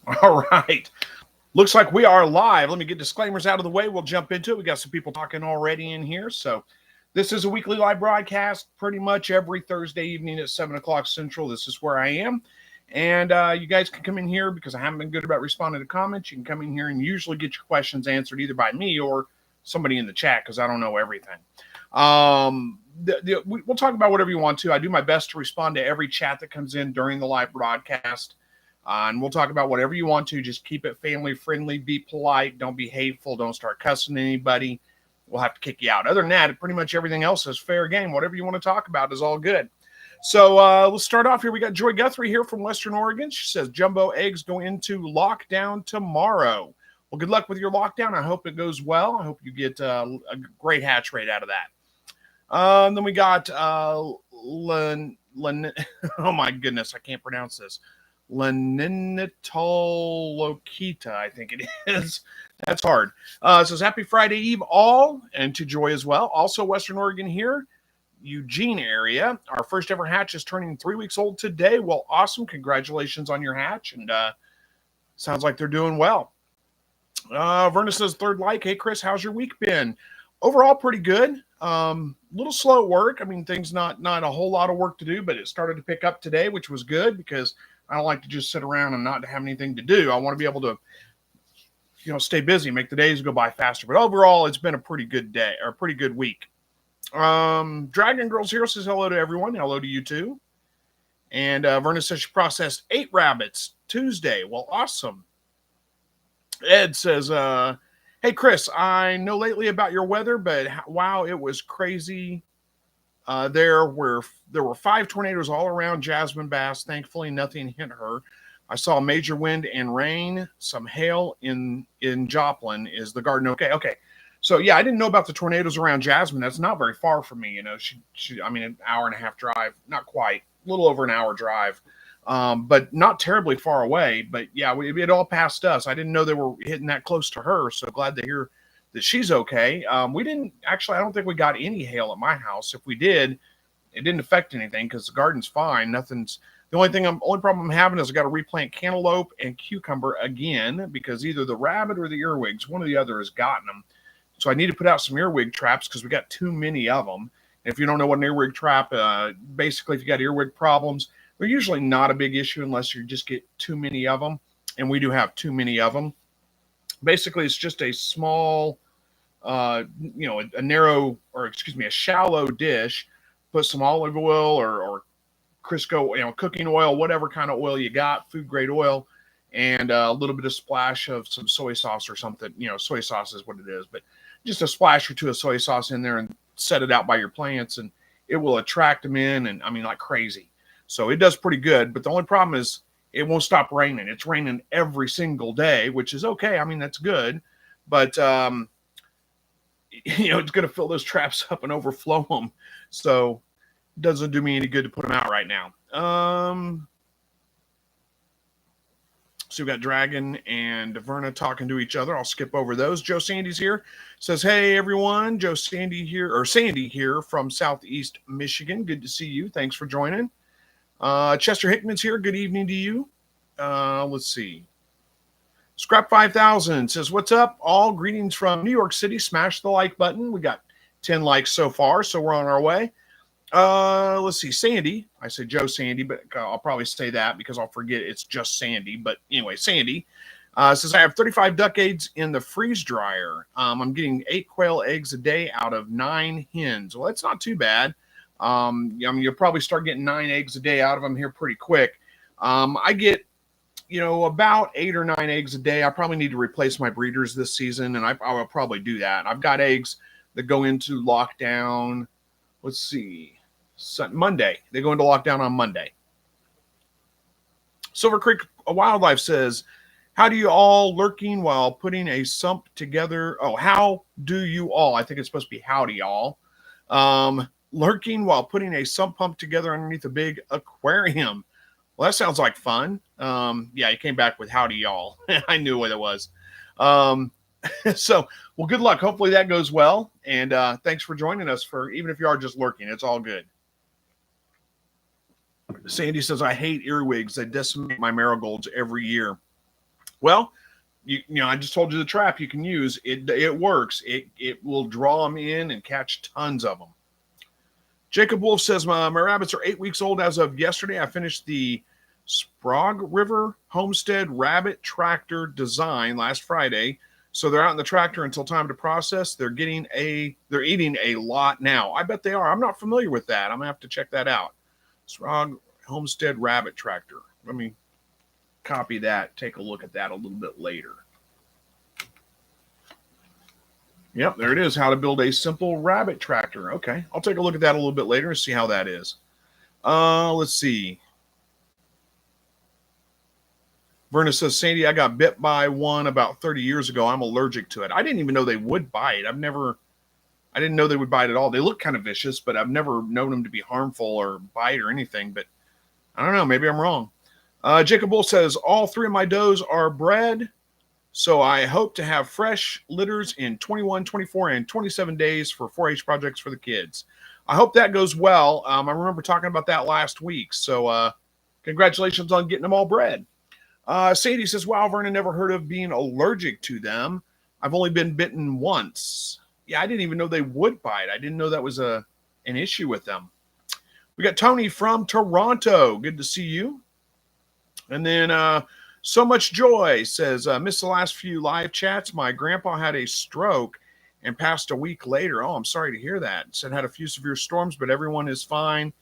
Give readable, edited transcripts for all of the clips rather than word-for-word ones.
All right. Looks like we are live. Let me get disclaimers out of the way. We'll jump into it. We got some people talking already in here. So, this is a weekly live broadcast pretty much every Thursday evening at 7 o'clock Central. This is where I am. And you guys can come in here because I haven't been good about responding to comments. You can come in here and usually get your questions answered either by me or somebody in the chat because I don't know everything. We'll talk about whatever you want to. I do my best to respond to every chat that comes in during the live broadcast. And we'll talk about whatever you want to. Just keep it family friendly. Be polite. Don't be hateful. Don't start cussing anybody. We'll have to kick you out. Other than that, pretty much everything else is fair game. Whatever you want to talk about is all good. So let's start off here. We got Joy Guthrie here from Western Oregon. She says jumbo eggs go into lockdown tomorrow. Well, good luck with your lockdown. I hope it goes well. I hope you get a great hatch rate out of that. Then we got oh my goodness, I can't pronounce this. Leninitolokita, I think it is. That's hard. It says happy Friday Eve all, and to Joy as well. Also Western Oregon here, Eugene area. Our first ever hatch is turning 3 weeks old today. Well, awesome. Congratulations on your hatch, and sounds like they're doing well. Verna says third like. Hey, Chris, how's your week been? Overall, pretty good. Little slow at work. I mean, things not a whole lot of work to do, but it started to pick up today, which was good because I don't like to just sit around and not have anything to do. I want to be able to, stay busy, make the days go by faster. But overall, it's been a pretty good day or a pretty good week. Dragon Girls here says hello to everyone. Hello to you too. And Verna says she processed 8 rabbits Tuesday. Well, awesome. Ed says, hey, Chris, I know lately about your weather, but wow, it was crazy. There were 5 tornadoes all around Jasmine Bass. Thankfully, nothing hit her. I saw a major wind and rain, some hail in Joplin. Is the garden okay? Okay. So, yeah, I didn't know about the tornadoes around Jasmine. That's not very far from me. I mean, an hour and a half drive, not quite, a little over an hour drive, but not terribly far away. But, yeah, it all passed us. I didn't know they were hitting that close to her, so glad to hear that she's okay. We didn't actually, I don't think we got any hail at my house. If we did, it didn't affect anything because the garden's fine. The only problem I'm having is I got to replant cantaloupe and cucumber again because either the rabbit or the earwigs, one or the other, has gotten them. So I need to put out some earwig traps because we got too many of them. And if you don't know what an earwig trap, basically if you got earwig problems, they're usually not a big issue unless you just get too many of them. And we do have too many of them. Basically, it's just a small, a shallow dish. Put some olive oil or Crisco, cooking oil, whatever kind of oil you got, food grade oil, and a little bit of splash of some soy sauce or something. Soy sauce is what it is, but just a splash or two of soy sauce in there and set it out by your plants, and it will attract them in, and I mean like crazy. So it does pretty good, but the only problem is it won't stop raining. It's raining every single day, which is okay. I mean, that's good, but it's going to fill those traps up and overflow them. So it doesn't do me any good to put them out right now. So we've got Dragon and Verna talking to each other. I'll skip over those. Joe Sandy's here. Says, hey, everyone. Sandy here from Southeast Michigan. Good to see you. Thanks for joining. Chester Hickman's here. Good evening to you. Let's see. Scrap 5000 says, what's up? All greetings from New York City. Smash the like button. We got 10 likes so far, so we're on our way. Let's see. Sandy. I say Joe Sandy, but I'll probably say that because I'll forget it's just Sandy. But anyway, Sandy says, I have 35 duck eggs in the freeze dryer. I'm getting 8 quail eggs a day out of 9 hens. Well, that's not too bad. You'll probably start getting 9 eggs a day out of them here pretty quick. I get, about 8 or 9 eggs a day. I probably need to replace my breeders this season, and I will probably do that. I've got eggs that go into lockdown. Let's see. Monday. They go into lockdown on Monday. Silver Creek Wildlife says, how do you all lurking while putting a sump together? Oh, how do you all? I think it's supposed to be howdy y'all. Lurking while putting a sump pump together underneath a big aquarium. Well, that sounds like fun. Yeah, he came back with howdy y'all. I knew what it was. So, well, good luck. Hopefully that goes well. And thanks for joining us even if you are just lurking, it's all good. Sandy says, I hate earwigs. They decimate my marigolds every year. Well, I just told you the trap you can use. It works. It will draw them in and catch tons of them. Jacob Wolf says, my rabbits are 8 weeks old as of yesterday. I finished the Sprague River Homestead Rabbit Tractor design last Friday. So they're out in the tractor until time to process. They're eating a lot now. I bet they are. I'm not familiar with that. I'm going to have to check that out. Sprague Homestead Rabbit Tractor. Let me copy that. Take a look at that a little bit later. Yep, there it is. How to build a simple rabbit tractor. Okay, I'll take a look at that a little bit later and see how that is. Let's see. Verna says, Sandy, I got bit by one about 30 years ago. I'm allergic to it. I didn't even know they would bite. I didn't know they would bite at all. They look kind of vicious, but I've never known them to be harmful or bite or anything. But I don't know. Maybe I'm wrong. Jacob Bull says, all 3 of my does are bred. So I hope to have fresh litters in 21, 24, and 27 days for 4-H projects for the kids. I hope that goes well. I remember talking about that last week. So congratulations on getting them all bred. Sadie says, wow, Vernon, never heard of being allergic to them. I've only been bitten once. Yeah, I didn't even know they would bite. I didn't know that was an issue with them. We got Tony from Toronto. Good to see you. And then So Much Joy says, missed the last few live chats. My grandpa had a stroke and passed a week later. Oh, I'm sorry to hear that. Said had a few severe storms, but everyone is fine.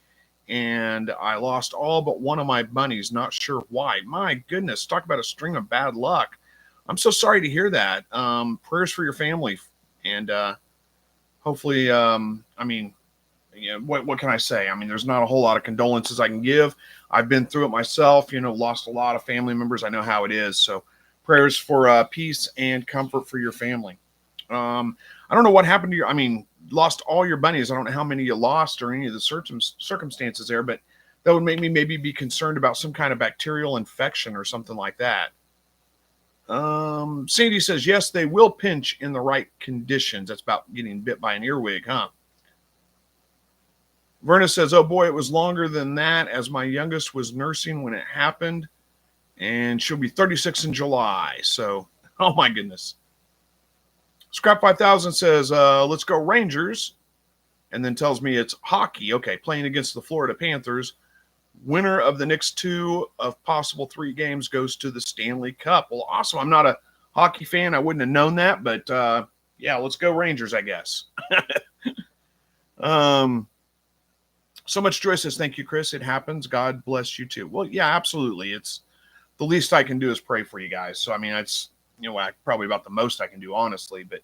And I lost all but one of my bunnies. Not sure why. My goodness, talk about a string of bad luck. I'm so sorry to hear that. Prayers for your family. And hopefully, what can I say? I mean, there's not a whole lot of condolences I can give. I've been through it myself, lost a lot of family members. I know how it is. So prayers for peace and comfort for your family. I don't know what happened to you. Lost all your bunnies. I don't know how many you lost or any of the circumstances there, but that would make me maybe be concerned about some kind of bacterial infection or something like that. Sandy says, yes, they will pinch in the right conditions. That's about getting bit by an earwig, huh? Verna says, oh boy, it was longer than that as my youngest was nursing when it happened, and she'll be 36 in July. So, oh my goodness. Scrap 5000 says, let's go Rangers, and then tells me it's hockey. Okay, playing against the Florida Panthers. Winner of the next 2 of possible 3 games goes to the Stanley Cup. Well, awesome. I'm not a hockey fan. I wouldn't have known that, but yeah, let's go Rangers, I guess. So Much Joy says, thank you, Chris. It happens. God bless you too. Well, yeah, absolutely. It's the least I can do is pray for you guys. So, it's, probably about the most I can do, honestly. But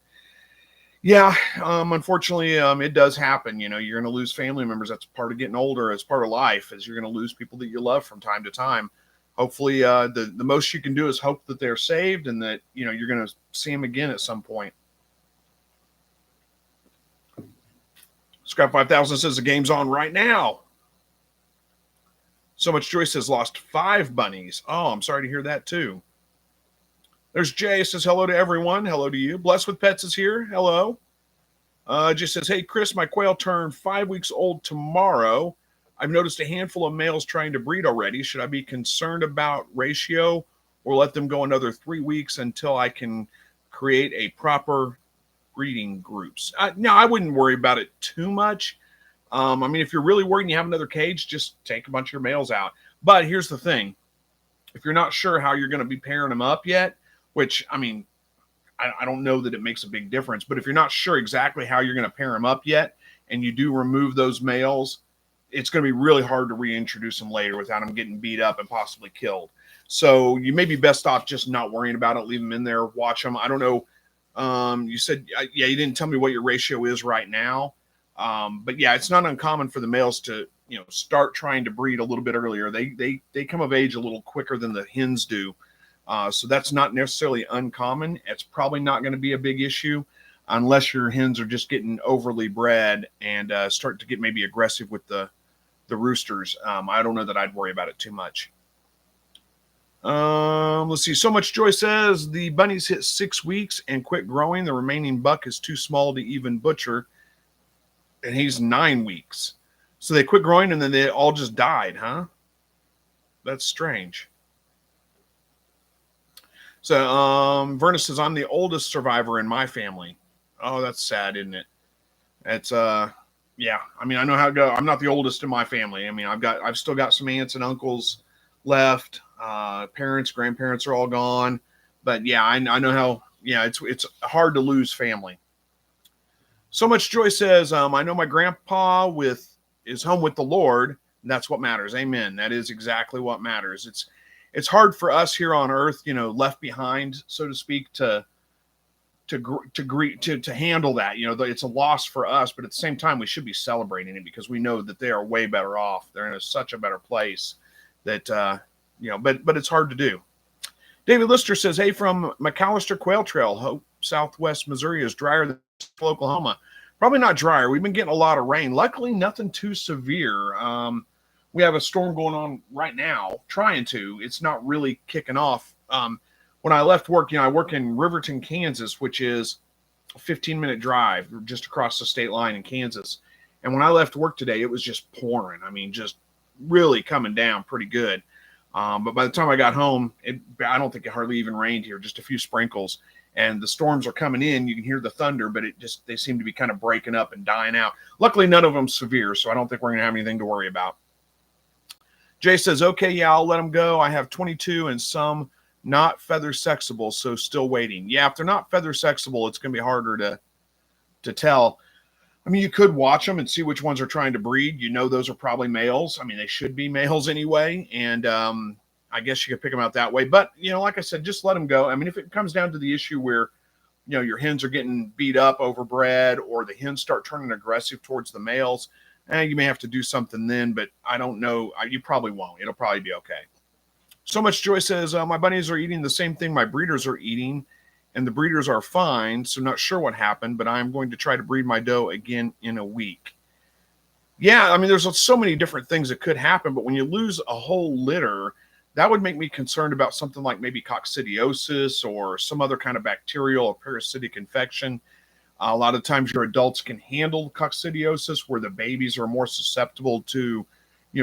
yeah, unfortunately, it does happen. You're going to lose family members. That's part of getting older. It's part of life, is you're going to lose people that you love from time to time. Hopefully, the most you can do is hope that they're saved and that, you're going to see them again at some point. Scrap 5000 says the game's on right now. So Much Joy says lost 5 bunnies. Oh, I'm sorry to hear that too. There's Jay, says hello to everyone. Hello to you. Blessed with Pets is here. Hello. Just says, hey, Chris, my quail turned 5 weeks old tomorrow. I've noticed a handful of males trying to breed already. Should I be concerned about ratio or let them go another 3 weeks until I can create a proper breeding groups? No, I wouldn't worry about it too much. If you're really worried and you have another cage, just take a bunch of your males out. But here's the thing. If you're not sure how you're going to be pairing them up yet, which, I don't know that it makes a big difference, but if you're not sure exactly how you're going to pair them up yet, and you do remove those males, it's going to be really hard to reintroduce them later without them getting beat up and possibly killed. So you may be best off just not worrying about it. Leave them in there, watch them. I don't know. You said, you didn't tell me what your ratio is right now. But yeah, it's not uncommon for the males to, start trying to breed a little bit earlier. They come of age a little quicker than the hens do. So that's not necessarily uncommon. It's probably not going to be a big issue unless your hens are just getting overly bred and start to get maybe aggressive with the roosters. I don't know that I'd worry about it too much. Let's see. So Much Joy says the bunnies hit 6 weeks and quit growing. The remaining buck is too small to even butcher, and he's 9 weeks. So they quit growing and then they all just died, huh? That's strange. So Verna says, I'm the oldest survivor in my family. Oh, that's sad, isn't it? It's yeah. I mean, I know how to go. I'm not the oldest in my family. I mean, I've still got some aunts and uncles left. Parents, grandparents are all gone. But yeah, I know how. Yeah, it's hard to lose family. So much joy says, I know my grandpa is home with the Lord. And that's what matters. Amen. That is exactly what matters. It's hard for us here on earth, left behind, so to speak, to handle that. It's a loss for us, but at the same time, we should be celebrating it because we know that they are way better off. They're in such a better place that but it's hard to do. David Lister says, hey, from McAllister Quail Trail, Hope, Southwest Missouri is drier than Oklahoma. Probably not drier. We've been getting a lot of rain. Luckily, nothing too severe. We have a storm going on right now, trying to. It's not really kicking off. When I left work, I work in Riverton, Kansas, which is a 15-minute drive just across the state line in Kansas. And when I left work today, it was just pouring. I mean, just really coming down pretty good. But by the time I got home, I don't think it hardly even rained here, just a few sprinkles. And the storms are coming in. You can hear the thunder, but they seem to be kind of breaking up and dying out. Luckily, none of them severe, so I don't think we're going to have anything to worry about. Jay says, okay, yeah, I'll let them go. I have 22 and some not feather sexable, so still waiting. Yeah, if they're not feather sexable, it's going to be harder to tell. I mean, you could watch them and see which ones are trying to breed. Those are probably males. I mean, they should be males anyway. And I guess you could pick them out that way. But, like I said, just let them go. I mean, if it comes down to the issue where, your hens are getting beat up, overbred, or the hens start turning aggressive towards the males, you may have to do something then. But I don't know. You probably won't. It'll probably be okay. So much joy says, my bunnies are eating the same thing my breeders are eating. And the breeders are fine, so not sure what happened, but I'm going to try to breed my doe again in a week. Yeah, I mean, there's so many different things that could happen, but when you lose a whole litter, that would make me concerned about something like maybe coccidiosis or some other kind of bacterial or parasitic infection. A lot of times your adults can handle coccidiosis where the babies are more susceptible to,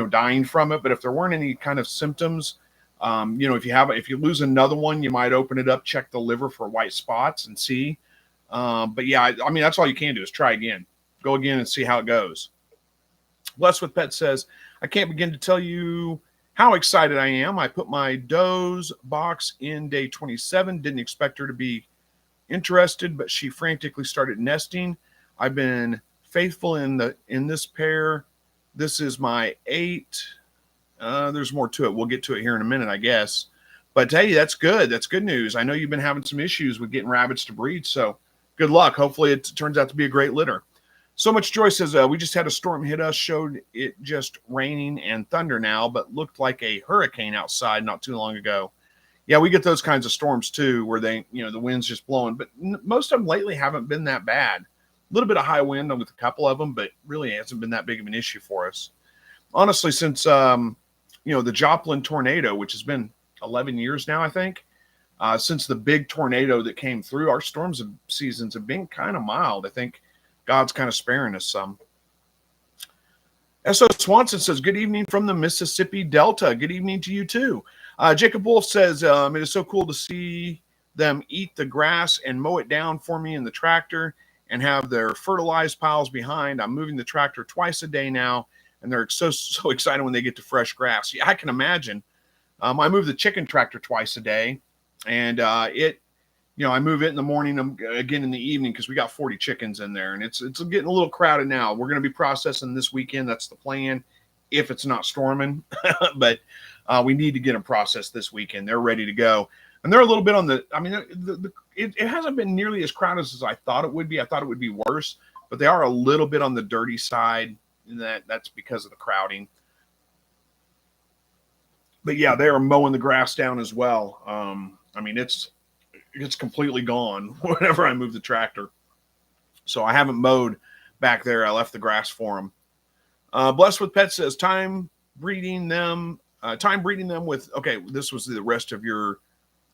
dying from it. But if there weren't any kind of symptoms, if you lose another one, you might open it up, check the liver for white spots and see. But yeah, I mean, that's all you can do is try again. Go again and see how it goes. Blessed with Pet says, I can't begin to tell you how excited I am. I put my doe's box in day 27. Didn't expect her to be interested, but she frantically started nesting. I've been faithful in this pair. This is my 8. There's more to it. We'll get to it here in a minute, I guess. But hey, that's good. That's good news. I know you've been having some issues with getting rabbits to breed, so good luck. Hopefully it turns out to be a great litter. So much joy says, we just had a storm hit us, showed it just raining and thunder now, but looked like a hurricane outside not too long ago. Yeah, we get those kinds of storms too, where the wind's just blowing, but most of them lately haven't been that bad. A little bit of high wind with a couple of them, but really hasn't been that big of an issue for us. Honestly, since the Joplin tornado, which has been 11 years now, I think, since the big tornado that came through, our storms seasons have been kind of mild. I think God's kind of sparing us some. S.O. Swanson says, good evening from the Mississippi Delta. Good evening to you too. Jacob Wolf says, it is so cool to see them eat the grass and mow it down for me in the tractor and have their fertilized piles behind. I'm moving the tractor twice a day now, and they're so excited when they get to fresh grass. Yeah, I can imagine. I move the chicken tractor twice a day, and I move it in the morning, again in the evening, because we got 40 chickens in there, and it's getting a little crowded now. We're going to be processing this weekend. That's the plan, if it's not storming. But we need to get them processed this weekend. They're ready to go, and they're a little bit on the. I mean, it hasn't been nearly as crowded as I thought it would be. I thought it would be worse, but they are a little bit on the dirty side. And that's because of the crowding. But yeah, they are mowing the grass down as well. I mean, it's completely gone whenever I move the tractor. So I haven't mowed back there. I left the grass for them. Blessed with Pets says, time breeding them with, okay, this was the rest of your,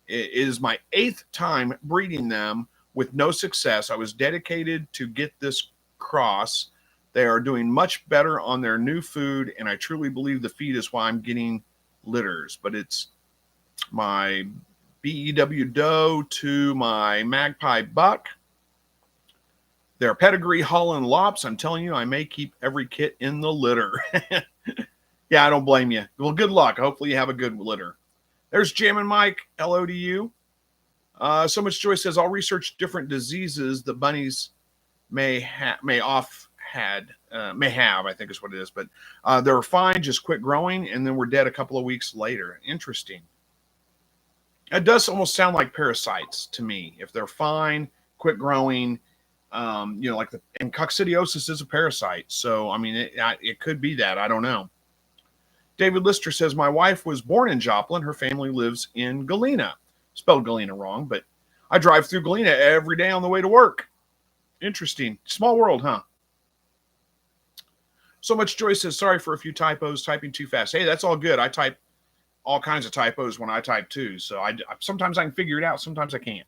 it is my 8th time breeding them with no success. I was dedicated to get this cross. They are doing much better on their new food, and I truly believe the feed is why I'm getting litters. But it's my BEW doe to my magpie buck. Their pedigree Holland lops. I'm telling you, I may keep every kit in the litter. Yeah, I don't blame you. Well, good luck. Hopefully you have a good litter. There's Jammin' Mike. Hello to you. So Much Joy says, I'll research different diseases the bunnies may have, I think is what it is. But they're fine, just quit growing, and then we're dead a couple of weeks later. Interesting. It does almost sound like parasites to me. If they're fine, quit growing, like and coccidiosis is a parasite. So, I mean, it could be that. I don't know. David Lister says, my wife was born in Joplin. Her family lives in Galena. Spelled Galena wrong, but I drive through Galena every day on the way to work. Interesting. Small world, huh? So Much Joy says, sorry for a few typos, typing too fast. Hey, that's all good. I type all kinds of typos when I type too. So sometimes I can figure it out. Sometimes I can't.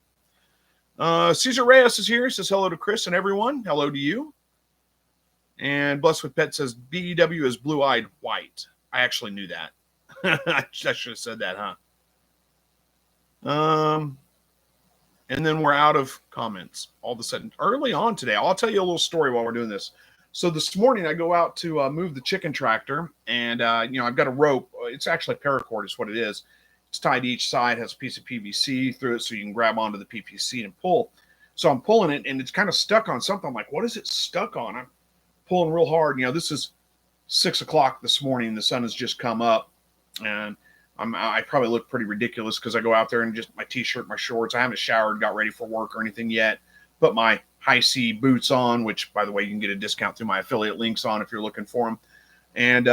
Cesar Reyes is here. He says hello to Chris and everyone. Hello to you. And Blessed with Pet says BEW is blue-eyed white. I actually knew that. I should have said that, huh? And then we're out of comments all of a sudden. Early on today, I'll tell you a little story while we're doing this. So this morning I go out to move the chicken tractor, and I've got a rope. It's actually paracord is what it is. It's tied to each side, has a piece of PVC through it so you can grab onto the PVC and pull. So I'm pulling it, and it's kind of stuck on something. I'm like, what is it stuck on? I'm pulling real hard. This is 6 o'clock this morning. The sun has just come up, and I probably look pretty ridiculous because I go out there and just my t-shirt, my shorts. I haven't showered, got ready for work or anything yet. Put my high C boots on, which, by the way, you can get a discount through my affiliate links on if you're looking for them. And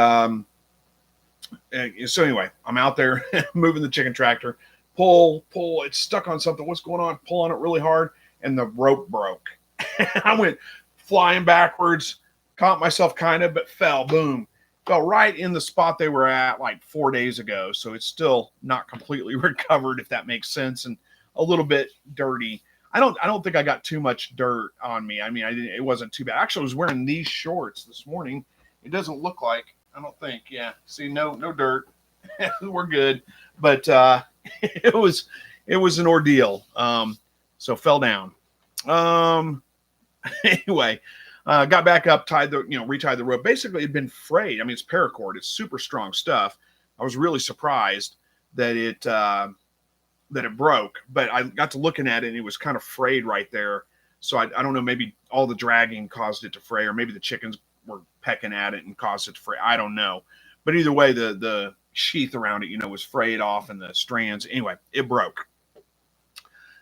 so anyway, I'm out there moving the chicken tractor. Pull. It's stuck on something. What's going on? Pull on it really hard, and the rope broke. I went flying backwards, caught myself kind of, but fell. Boom. Fell right in the spot they were at like 4 days ago. So it's still not completely recovered, if that makes sense, and a little bit dirty. I don't think I got too much dirt on me. I mean, it wasn't too bad. Actually, I was wearing these shorts this morning. It doesn't look like, I don't think. Yeah. See, no dirt. We're good. But it was an ordeal. So fell down. Anyway, got back up, retied the rope. Basically, it'd been frayed. I mean, it's paracord. It's super strong stuff. I was really surprised that it broke, but I got to looking at it and it was kind of frayed right there. So I don't know, maybe all the dragging caused it to fray, or maybe the chickens were pecking at it and caused it to fray. I don't know. But either way, the sheath around it, was frayed off, and the strands. Anyway, it broke.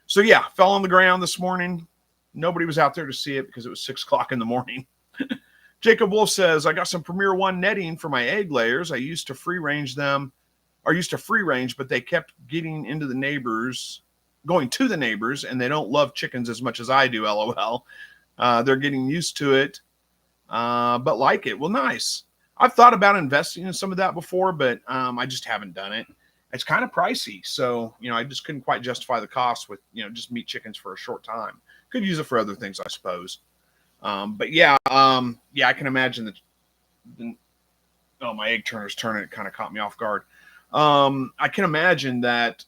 So yeah, fell on the ground this morning. Nobody was out there to see it because it was 6 o'clock in the morning. Jacob Wolf says, I got some Premier One netting for my egg layers. I used to free range, but they kept going to the neighbors, and they don't love chickens as much as I do, LOL. They're getting used to it, but like it. Well, nice. I've thought about investing in some of that before, but I just haven't done it. It's kind of pricey. So, I just couldn't quite justify the cost with, just meat chickens for a short time. Could use it for other things, I suppose. But yeah, I can imagine that. Oh, my egg turner's turning. It kind of caught me off guard. I can imagine that,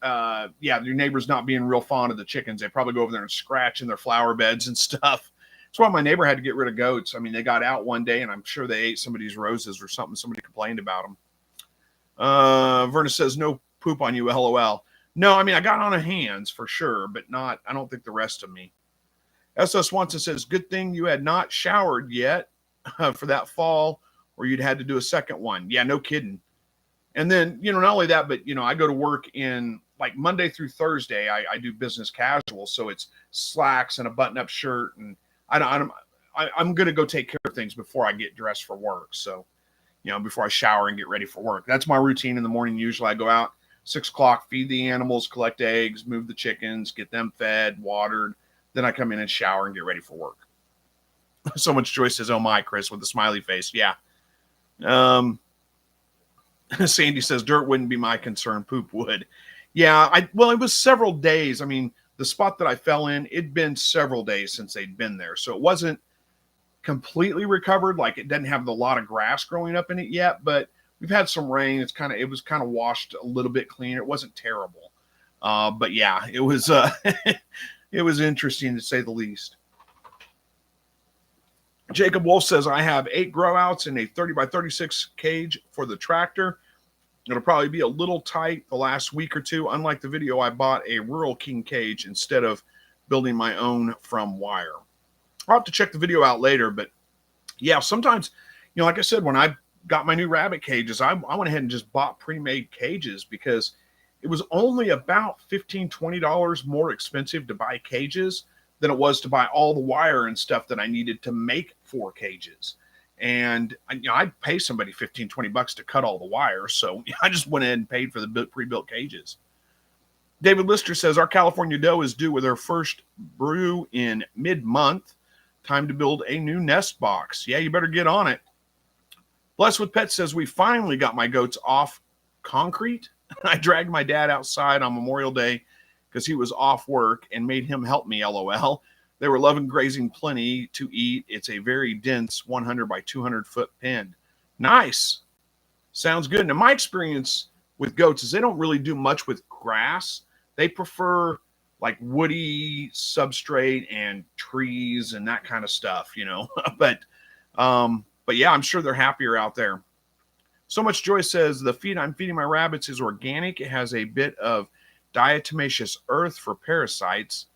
your neighbors not being real fond of the chickens. They probably go over there and scratch in their flower beds and stuff. That's why my neighbor had to get rid of goats. I mean, they got out one day, and I'm sure they ate somebody's roses or something. Somebody complained about them. Verna says, no poop on you, LOL. No, I mean, I got on a hands for sure, but I don't think the rest of me. S.S. Swanson says, good thing you had not showered yet for that fall, or you'd had to do a second one. Yeah, no kidding. And then, not only that, but, I go to work in like Monday through Thursday. I do business casual. So it's slacks and a button up shirt. And I'm going to go take care of things before I get dressed for work. So, before I shower and get ready for work. That's my routine in the morning. Usually I go out 6 o'clock, feed the animals, collect eggs, move the chickens, get them fed, watered. Then I come in and shower and get ready for work. So Much Joy says, oh my, Chris, with a smiley face. Yeah. Sandy says, dirt wouldn't be my concern. Poop would. Yeah. It was several days. I mean, the spot that I fell in, it'd been several days since they'd been there. So it wasn't completely recovered. Like, it doesn't have a lot of grass growing up in it yet, but we've had some rain. It was kind of washed a little bit cleaner. It wasn't terrible, But yeah, it was it was interesting to say the least. Jacob Wolf says, I have 8 grow outs in a 30 by 36 cage for the tractor. It'll probably be a little tight the last week or two. Unlike the video, I bought a Rural King cage instead of building my own from wire. I'll have to check the video out later, but yeah, sometimes, you know, like I said, when I got my new rabbit cages, I went ahead and just bought pre-made cages because it was only about $15, $20 more expensive to buy cages than it was to buy all the wire and stuff that I needed to make 4 cages. And you know, I'd pay somebody $15, $20 to cut all the wire. So I just went ahead and paid for the pre-built cages. David Lister says, our California doe is due with her first brew in mid-month. Time to build a new nest box. Yeah, you better get on it. Blessed with Pets says, we finally got my goats off concrete. I dragged my dad outside on Memorial Day because he was off work and made him help me, LOL. They were loving grazing plenty to eat. It's a very dense 100 by 200 foot pen. Nice. Sounds good. Now, my experience with goats is they don't really do much with grass. They prefer like woody substrate and trees and that kind of stuff, you know. But yeah, I'm sure they're happier out there. So Much Joy says, the feed I'm feeding my rabbits is organic. It has a bit of diatomaceous earth for parasites.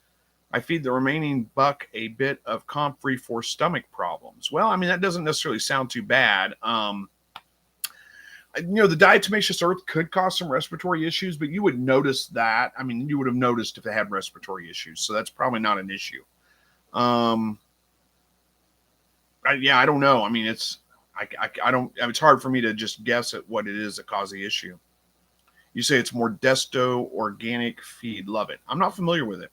I feed the remaining buck a bit of comfrey for stomach problems. Well, I mean, that doesn't necessarily sound too bad. You know, the diatomaceous earth could cause some respiratory issues, but you would notice that. I mean, you would have noticed if they had respiratory issues, so that's probably not an issue. Yeah, I don't know. I mean, it's hard for me to just guess at what it is that caused the issue. You say it's more Desto organic feed. Love it. I'm not familiar with it.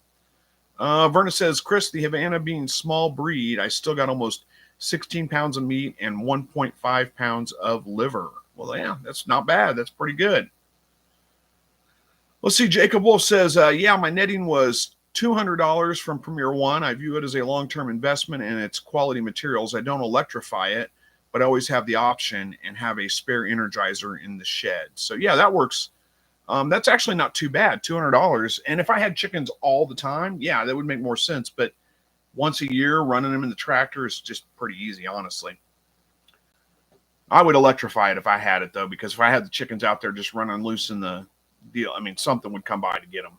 Verna says, Chris, the Havana being small breed, I still got almost 16 pounds of meat and 1.5 pounds of liver. Well, yeah, that's not bad. That's pretty good. Let's see. Jacob Wolf says, yeah, my netting was $200 from Premier One. I view it as a long-term investment and it's quality materials. I don't electrify it, but I always have the option and have a spare energizer in the shed. So yeah, that works. That's actually not too bad, $200. And if I had chickens all the time, yeah, that would make more sense. But once a year, running them in the tractor is just pretty easy, honestly. I would electrify it if I had it, though, because if I had the chickens out there just running loose in the deal, I mean, something would come by to get them.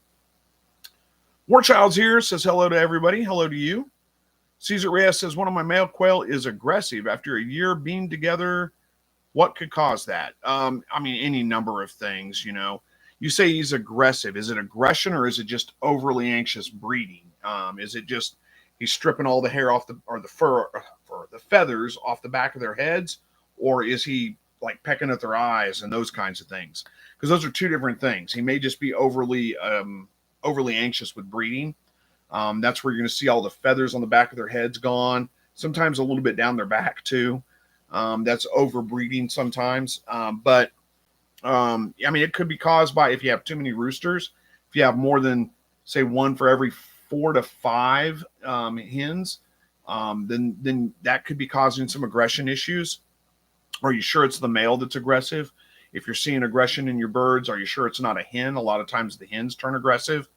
Warchild's here, says hello to everybody. Hello to you. Cesar Reyes says, one of my male quail is aggressive. After a year being together, what could cause that? I mean, any number of things, you know. You say he's aggressive. Is it aggression or is it just overly anxious breeding? Is it just he's stripping all the hair off the feathers off the back of their heads? Or is he like pecking at their eyes and those kinds of things? Because those are two different things. He may just be overly anxious with breeding. That's where you're going to see all the feathers on the back of their heads gone. Sometimes a little bit down their back too. That's overbreeding sometimes. I mean, it could be caused by if you have too many roosters. If you have more than, say, one for every 4 to 5 hens, then that could be causing some aggression issues. Are you sure it's the male that's aggressive? If you're seeing aggression in your birds, are you sure it's not a hen? A lot of times the hens turn aggressive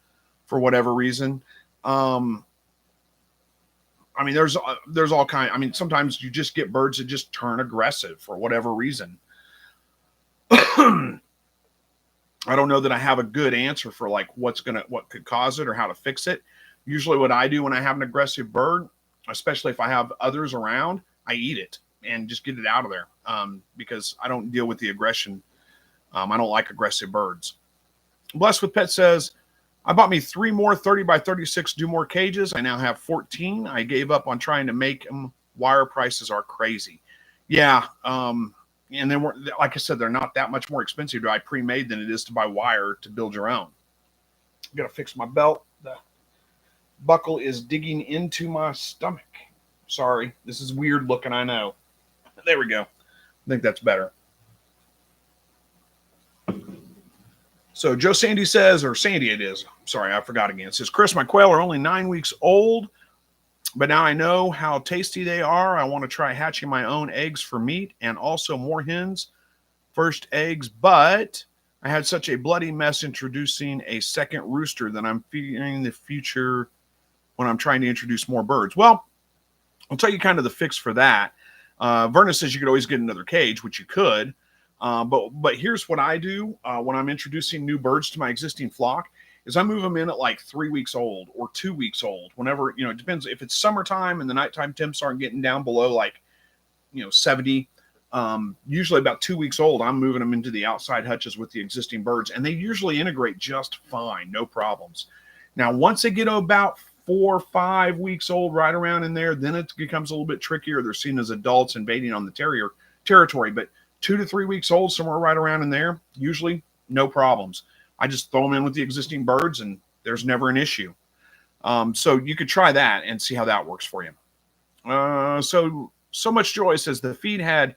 for whatever reason. I mean, there's all kinds. I mean, sometimes you just get birds that just turn aggressive for whatever reason. I don't know that I have a good answer for like what could cause it or how to fix it. Usually what I do when I have an aggressive bird, especially if I have others around, I eat it and just get it out of there. Because I don't deal with the aggression. I don't like aggressive birds. Blessed with Pet says, I bought me 3 more 30 by 36 do more cages. I now have 14. I gave up on trying to make them. Wire prices are crazy. Yeah. And then, like I said, they're not that much more expensive to buy pre-made than it is to buy wire to build your own. I've got to fix my belt. The buckle is digging into my stomach. Sorry. This is weird looking, I know. There we go. I think that's better. So Joe Sandy says, or Sandy it is. Sorry, I forgot again. It says, Chris, my quail are only 9 weeks old, but now I know how tasty they are. I want to try hatching my own eggs for meat and also more hens. First eggs, but I had such a bloody mess introducing a second rooster that I'm fearing the future when I'm trying to introduce more birds. Well, I'll tell you kind of the fix for that. Verna says you could always get another cage, which you could. But here's what I do when I'm introducing new birds to my existing flock is I move them in at like 3 weeks old or 2 weeks old. Whenever, it depends if it's summertime and the nighttime temps aren't getting down below like, 70. Usually about 2 weeks old, I'm moving them into the outside hutches with the existing birds, and they usually integrate just fine, no problems. Now, once they get about 4 or 5 weeks old, right around in there, then it becomes a little bit trickier. They're seen as adults invading on the territory, but 2 to 3 weeks old, somewhere right around in there, usually no problems. I just throw them in with the existing birds, and there's never an issue. So you could try that and see how that works for you. So much joy says the feed had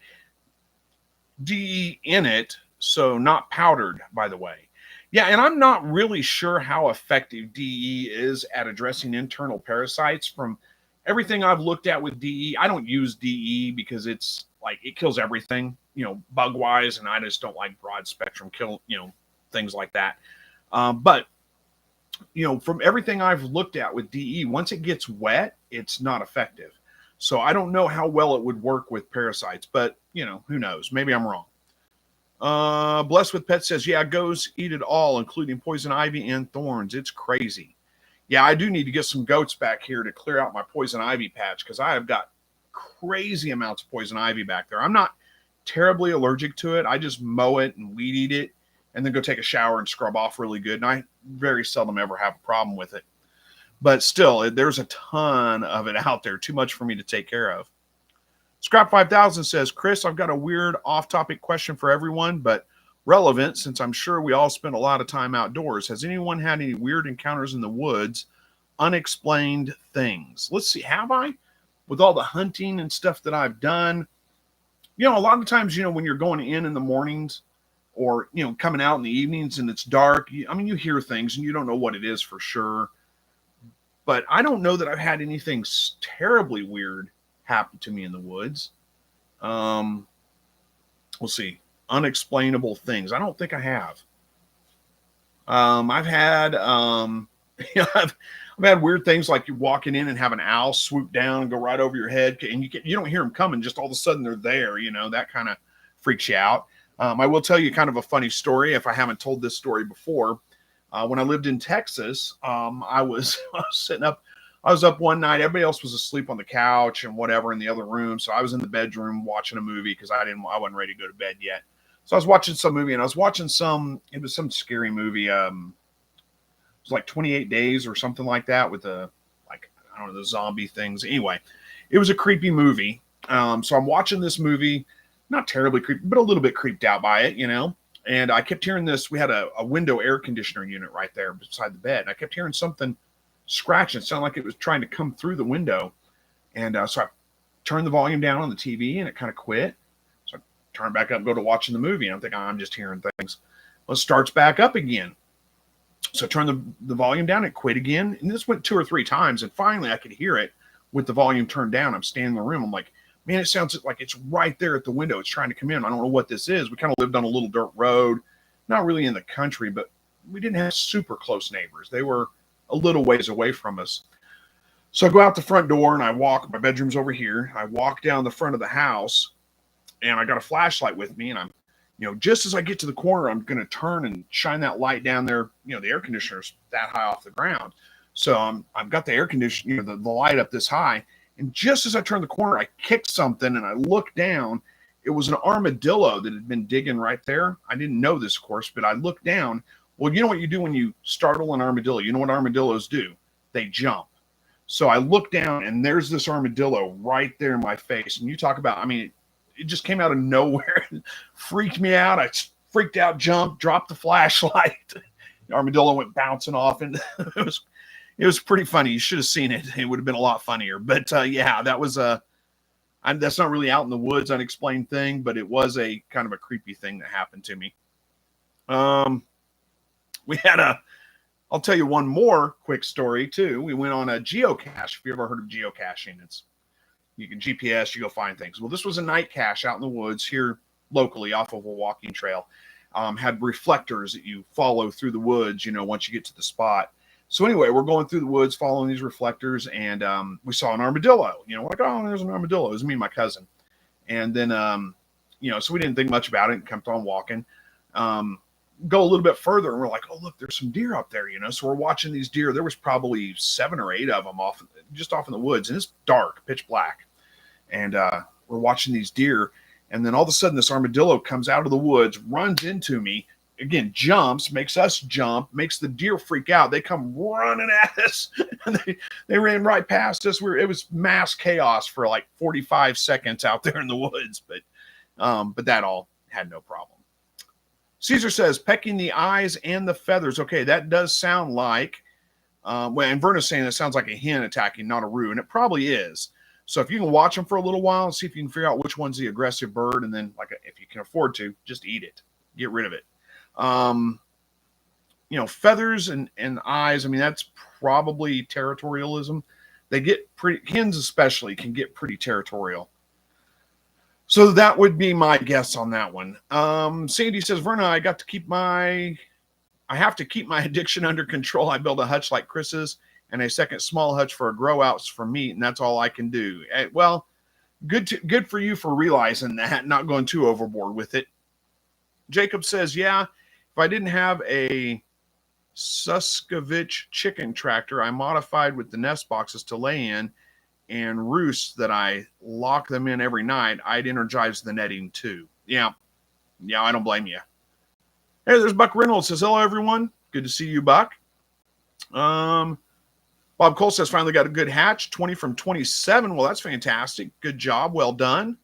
DE in it, so not powdered, by the way. Yeah, and I'm not really sure how effective DE is at addressing internal parasites. From everything I've looked at with DE, I don't use DE because it's like it kills everything, bug wise, and I just don't like broad spectrum kill, things like that. But from everything I've looked at with DE, once it gets wet, it's not effective. So I don't know how well it would work with parasites, but who knows? Maybe I'm wrong. Blessed with Pets says, yeah, goats eat it all, including poison ivy and thorns. It's crazy. Yeah, I do need to get some goats back here to clear out my poison ivy patch because I have got crazy amounts of poison ivy back there. I'm not terribly allergic to it. I just mow it and weed eat it and then go take a shower and scrub off really good. And I very seldom ever have a problem with it. But still, there's a ton of it out there. Too much for me to take care of. Scrap 5000 says, Chris, I've got a weird off-topic question for everyone, but relevant since I'm sure we all spend a lot of time outdoors. Has anyone had any weird encounters in the woods? Unexplained things. Let's see. Have I? With all the hunting and stuff that I've done, a lot of times, when you're going in the mornings or, coming out in the evenings and it's dark, you hear things and you don't know what it is for sure. But I don't know that I've had anything terribly weird happen to me in the woods. We'll see. Unexplainable things. I don't think I have. I've had, I've had weird things like you're walking in and have an owl swoop down and go right over your head, and you don't hear them coming. Just all of a sudden they're there. That kind of freaks you out. I will tell you kind of a funny story if I haven't told this story before. When I lived in Texas, I was sitting up. I was up one night. Everybody else was asleep on the couch and whatever in the other room. So I was in the bedroom watching a movie because I wasn't ready to go to bed yet. So I was watching some movie, and I was watching it was some scary movie. It was like 28 Days or something like that with I don't know, the zombie things. Anyway, it was a creepy movie. So I'm watching this movie, not terribly creepy, but a little bit creeped out by it, And I kept hearing this. We had a window air conditioner unit right there beside the bed. And I kept hearing something scratching. It sounded like it was trying to come through the window. And so I turned the volume down on the TV, and it kind of quit. So I turned back up and go to watching the movie. And I'm thinking, I'm just hearing things. Well, it starts back up again. So I turned the volume down. It quit again. And this went 2 or 3 times. And finally, I could hear it with the volume turned down. I'm standing in the room. I'm like, man, it sounds like it's right there at the window. It's trying to come in. I don't know what this is. We kind of lived on a little dirt road, not really in the country, but we didn't have super close neighbors. They were a little ways away from us. So I go out the front door and I walk. My bedroom's over here. I walk down the front of the house, and I got a flashlight with me. And I'm, just as I get to the corner, I'm going to turn and shine that light down there. The air conditioner's that high off the ground. So I've got the air conditioner, the light up this high. And just as I turned the corner, I kicked something and I looked down. It was an armadillo that had been digging right there. I didn't know this, of course, but I looked down. Well, you know what you do when you startle an armadillo? You know what armadillos do? They jump. So I looked down, and there's this armadillo right there in my face. And you talk about, it just came out of nowhere. Freaked me out. I freaked out, jumped, dropped the flashlight. The armadillo went bouncing off, and it was pretty funny. You should have seen it. It would have been a lot funnier. But yeah, that was that's not really out in the woods, unexplained thing, but it was a kind of a creepy thing that happened to me. We had I'll tell you one more quick story too. We went on a geocache. If you ever heard of geocaching, you can GPS, you go find things. Well, this was a night cache out in the woods here locally off of a walking trail. had reflectors that you follow through the woods, once you get to the spot. So anyway, we're going through the woods following these reflectors, and we saw an armadillo. Like, oh, there's an armadillo. It was me and my cousin. And then, so we didn't think much about it and kept on walking. Go a little bit further, and we're like, oh, look, there's some deer up there, So we're watching these deer. There was probably 7 or 8 of them just off in the woods, and it's dark, pitch black. And we're watching these deer, and then all of a sudden this armadillo comes out of the woods, runs into me, again, jumps, makes us jump, makes the deer freak out. They come running at us, and they ran right past us. It was mass chaos for like 45 seconds out there in the woods, but that all had no problem. Caesar says, pecking the eyes and the feathers. Okay, that does sound like, and Verna's saying it sounds like a hen attacking, not a roo, and it probably is. So if you can watch them for a little while and see if you can figure out which one's the aggressive bird, and then, if you can afford to, just eat it. Get rid of it. Feathers and eyes, that's probably territorialism. They get hens especially can get pretty territorial. So that would be my guess on that one. Sandy says, Verna, I have to keep my addiction under control. I build a hutch like Chris's and a second small hutch for a grow outs for meat, and that's all I can do. Well, good for you for realizing that, not going too overboard with it. Jacob says, yeah, if I didn't have a Sasquatch chicken tractor, I modified with the nest boxes to lay in and roosts that I lock them in every night, I'd energize the netting too. Yeah, I don't blame you. Hey, there's Buck Reynolds. Says, hello, everyone. Good to see you, Buck. Bob Cole says, finally got a good hatch, 20 from 27. Well, that's fantastic. Good job. Well done.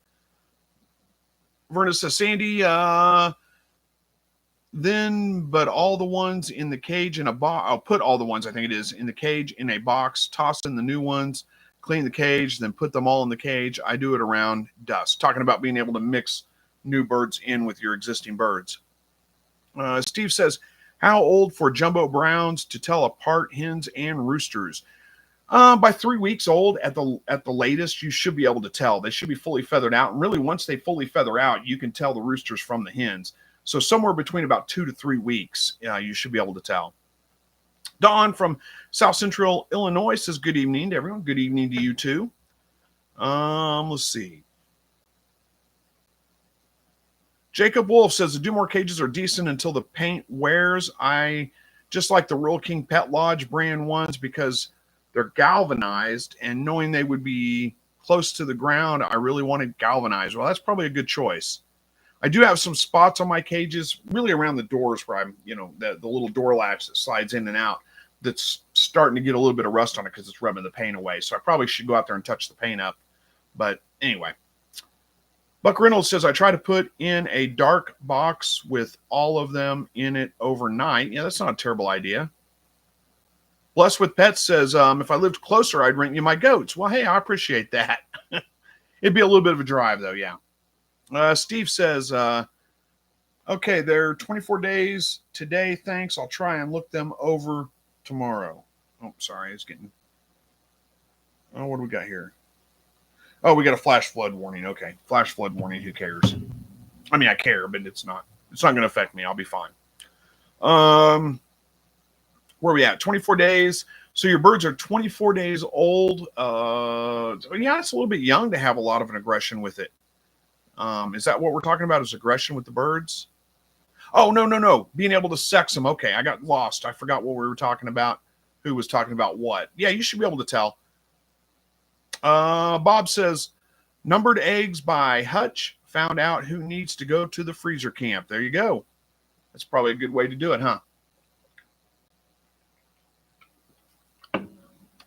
Verna says, Sandy, but all the ones in the cage in a box, I'll put all the ones, I think it is, in the cage in a box, toss in the new ones, clean the cage, then put them all in the cage. I do it around dusk. Talking about being able to mix new birds in with your existing birds. Steve says, how old for jumbo browns to tell apart hens and roosters? By 3 weeks old at the latest, you should be able to tell. They should be fully feathered out. And really, once they fully feather out, you can tell the roosters from the hens. So somewhere between about 2 to 3 weeks, you should be able to tell. Don from South Central Illinois says, good evening to everyone. Good evening to you too. Let's see. Jacob Wolf says the Dumore cages are decent until the paint wears. I just like the Royal King Pet Lodge brand ones because they're galvanized, and knowing they would be close to the ground, I really wanted galvanized. Well, that's probably a good choice. I do have some spots on my cages, really around the doors where I'm, the little door latch that slides in and out, that's starting to get a little bit of rust on it because it's rubbing the paint away. So I probably should go out there and touch the paint up. But anyway. Buck Reynolds says, I try to put in a dark box with all of them in it overnight. Yeah, that's not a terrible idea. Bless with Pets says, if I lived closer, I'd rent you my goats. Well, hey, I appreciate that. It'd be a little bit of a drive, though, yeah. Steve says, okay, they're 24 days today. Thanks. I'll try and look them over tomorrow. Oh, sorry. It's getting... Oh, what do we got here? Oh, we got a flash flood warning. Okay. Flash flood warning. Who cares? I mean, I care, but it's not going to affect me. I'll be fine. Where are we at? 24 days. So your birds are 24 days old. Yeah, it's a little bit young to have a lot of an aggression with it. Is that what we're talking about, is aggression with the birds? Oh, no. Being able to sex them. Okay, I got lost. I forgot what we were talking about. Who was talking about what? Yeah, you should be able to tell. Bob says, numbered eggs by Hutch. Found out who needs to go to the freezer camp. There you go. That's probably a good way to do it, huh?